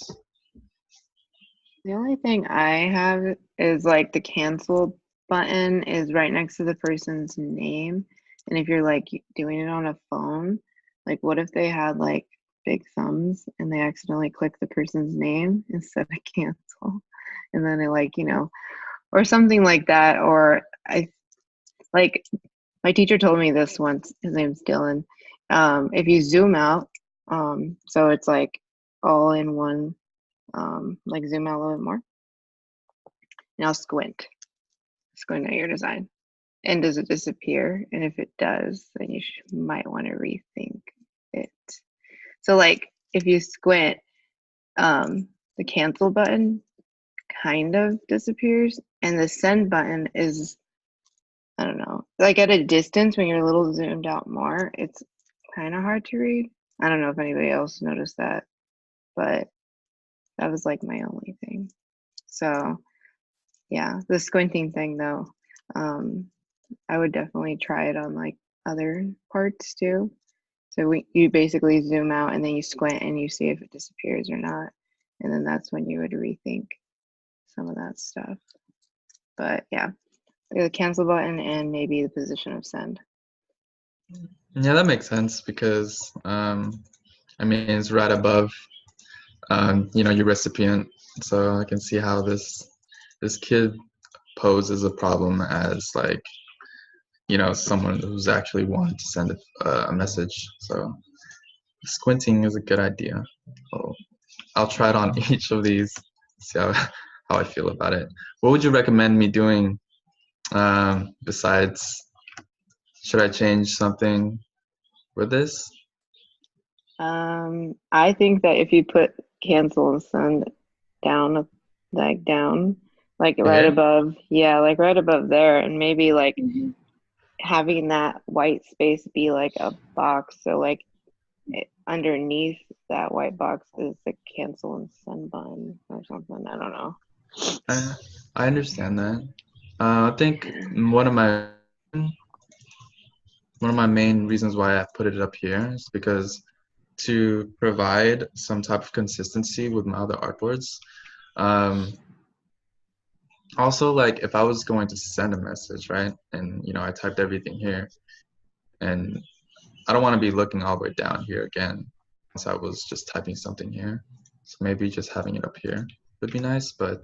The only thing I have is like the cancel button is right next to the person's name. And if you're like doing it on a phone, like what if they had like big thumbs and they accidentally click the person's name instead of cancel? And then it like, or something like that. Or like my teacher told me this once, his name's Dylan. If you zoom out, so it's like all in one, like zoom out a little bit more. Now squint at your design. And does it disappear? And if it does, then you might want to rethink it. So like if you squint, the cancel button kind of disappears, and the send button is, I don't know, like at a distance when you're a little zoomed out more, it's kind of hard to read. I don't know if anybody else noticed that, but that was like my only thing. So yeah, the squinting thing though, I would definitely try it on like other parts too. So you basically zoom out and then you squint and you see if it disappears or not. And then that's when you would rethink some of that stuff. But yeah, the cancel button and maybe the position of send. Yeah, that makes sense because I mean it's right above your recipient, so I can see how this kid poses a problem as like someone who's actually wanting to send a message. So squinting is a good idea. I'll try it on each of these, see how I feel about it. What would you recommend me doing besides? Should I change something with this? I think that if you put cancel and send down, like down, like right Here? above, yeah, like right above there, and maybe like Mhm. having that white space be like a box, so like underneath that white box is the cancel and send button or something. I don't know. I understand that. I think Yeah. one of my main reasons why I put it up here is because to provide some type of consistency with my other artboards. Also, like if I was going to send a message, right, and I typed everything here, and I don't want to be looking all the way down here again. Once I was just typing something here, so maybe just having it up here would be nice, but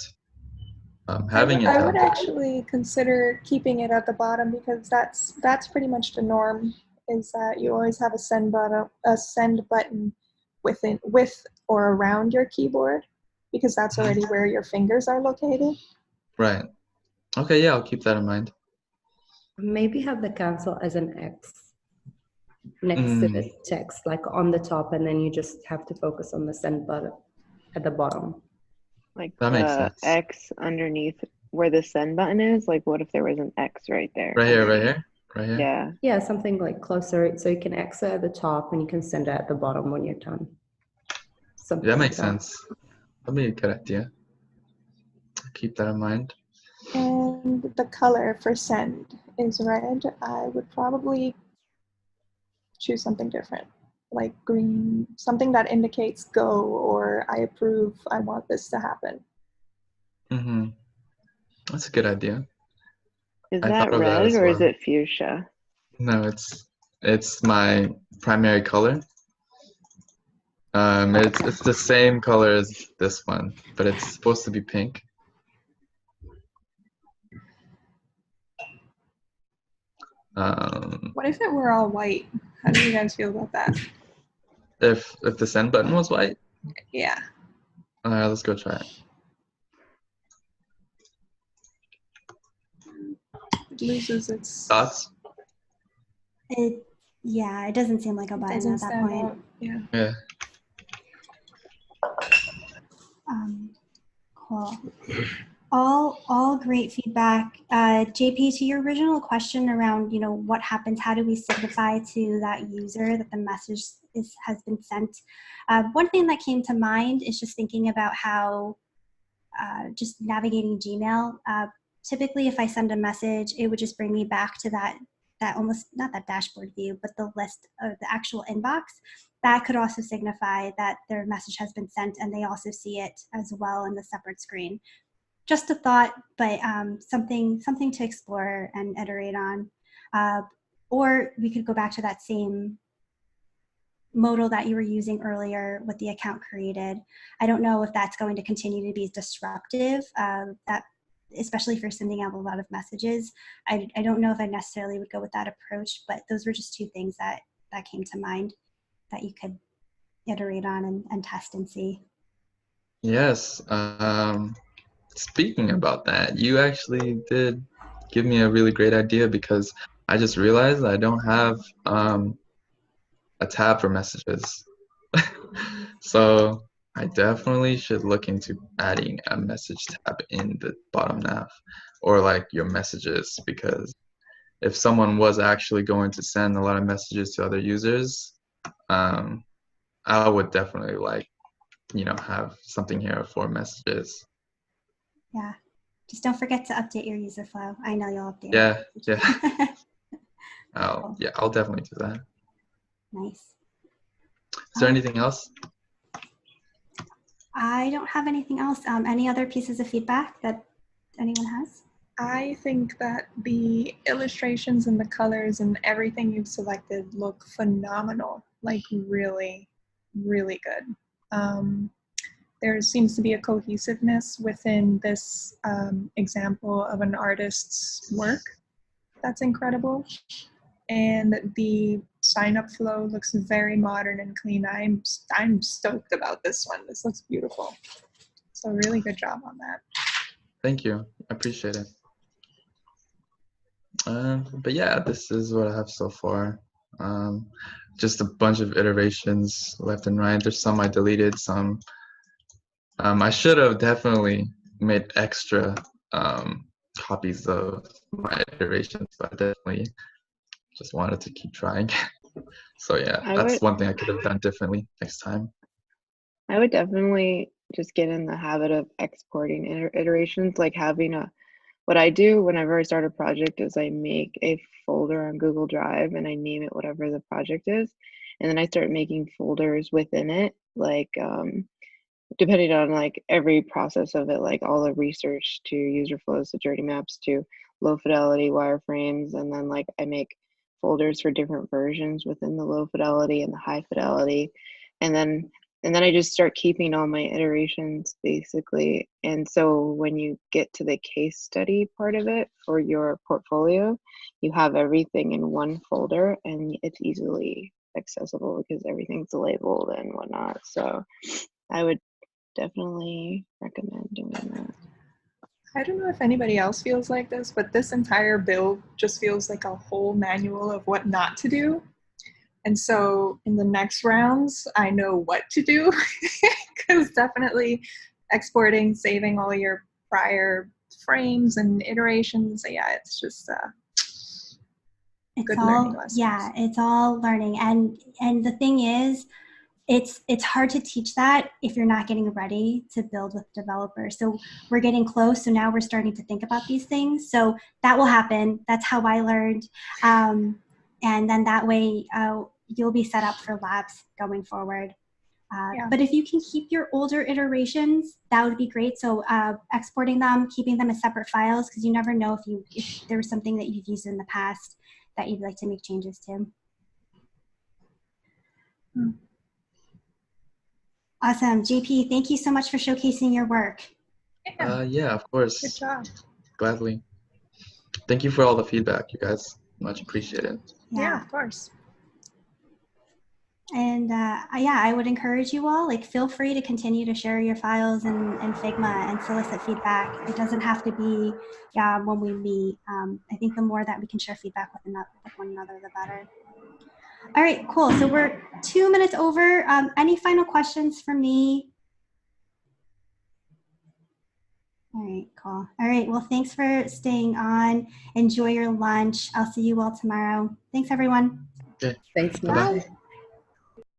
having it I down would here. actually consider keeping it at the bottom because that's pretty much the norm. Is that you always have a send button with or around your keyboard because that's already where your fingers are located. Right. Okay, yeah, I'll keep that in mind. Maybe have the cancel as an X next to the text, like on the top, and then you just have to focus on the send button at the bottom. Like That makes the sense. X underneath where the send button is. Like, what if there was an X right there? Right here, right underneath? here, right here. Yeah. Yeah, something like closer, so you can exit at the top and you can send it at the bottom when you're done. Something That like makes sense. That'd be a good idea. Keep that in mind. And the color for send is red. I would probably choose something different, like green, something that indicates go or I approve, I want this to happen. Mm-hmm. That's a good idea. Is I that thought of that red as or is well. it fuchsia? No, it's my primary color. It's the same color as this one, but it's supposed to be pink. What if it were all white? How do you guys feel about that? If the send button was white, Yeah. all right, let's go try it. It loses its. Thoughts? It doesn't seem like a It button doesn't at that stand point. out. Yeah. Yeah. Cool. All great feedback. JP, to your original question around, what happens, how do we signify to that user that the message has been sent? One thing that came to mind is just thinking about how just navigating Gmail. Typically, if I send a message, it would just bring me back to that almost, not that dashboard view, but the list of the actual inbox. That could also signify that their message has been sent and they also see it as well in the separate screen. Just a thought, but something to explore and iterate on. Or we could go back to that same modal that you were using earlier with the account created. I don't know if that's going to continue to be disruptive, that especially if you're sending out a lot of messages. I don't know if I necessarily would go with that approach, but those were just two things that came to mind that you could iterate on and test and see. Yes. Speaking about that, you actually did give me a really great idea because I just realized I don't have a tab for messages. So I definitely should look into adding a message tab in the bottom nav or like your messages, because if someone was actually going to send a lot of messages to other users, um, I would definitely like, have something here for messages. Yeah. Just don't forget to update your user flow. I know you'll update Yeah, it. yeah. Cool. I'll definitely do that. Nice. Is there anything else? I don't have anything else. Any other pieces of feedback that anyone has? I think that the illustrations and the colors and everything you've selected look phenomenal, like really, really good. There seems to be a cohesiveness within this example of an artist's work. That's incredible. And the sign-up flow looks very modern and clean. I'm stoked about this one. This looks beautiful. So really good job on that. Thank you. I appreciate it. But yeah, this is what I have so far. Just a bunch of iterations left and right. There's some I deleted, some I should have definitely made extra copies of my iterations, but I definitely just wanted to keep trying. So yeah, that's one thing I could have done differently next time. I would definitely just get in the habit of exporting iterations, like having what I do whenever I start a project is I make a folder on Google Drive and I name it whatever the project is. And then I start making folders within it, like depending on like every process of it, like all the research to user flows to journey maps to low fidelity wireframes. And then like I make folders for different versions within the low fidelity and the high fidelity. And then I just start keeping all my iterations basically. And so when you get to the case study part of it for your portfolio, you have everything in one folder and it's easily accessible because everything's labeled and whatnot. So I would definitely recommend doing that. I don't know if anybody else feels like this, but this entire build just feels like a whole manual of what not to do. And so in the next rounds, I know what to do, because definitely exporting, saving all your prior frames and iterations. Yeah, it's just good learning lessons. Yeah, it's all learning. And the thing is, it's hard to teach that if you're not getting ready to build with developers. So we're getting close. So now we're starting to think about these things. So that will happen. That's how I learned. And then that way you'll be set up for labs going forward. But if you can keep your older iterations, that would be great. So exporting them, keeping them as separate files, because you never know if there was something that you've used in the past that you'd like to make changes to. Awesome. JP, thank you so much for showcasing your work. Yeah, of course. Good job. Gladly. Thank you for all the feedback, you guys. Much appreciated. Yeah, of course. And yeah, I would encourage you all, like, feel free to continue to share your files in Figma and solicit feedback. It doesn't have to be when we meet. I think the more that we can share feedback with one another, the better. All right, cool. So we're 2 minutes over. Any final questions from me? All right, cool. All right, well, thanks for staying on. Enjoy your lunch. I'll see you all tomorrow. Thanks, everyone. Okay. Thanks, Bye-bye. Bye.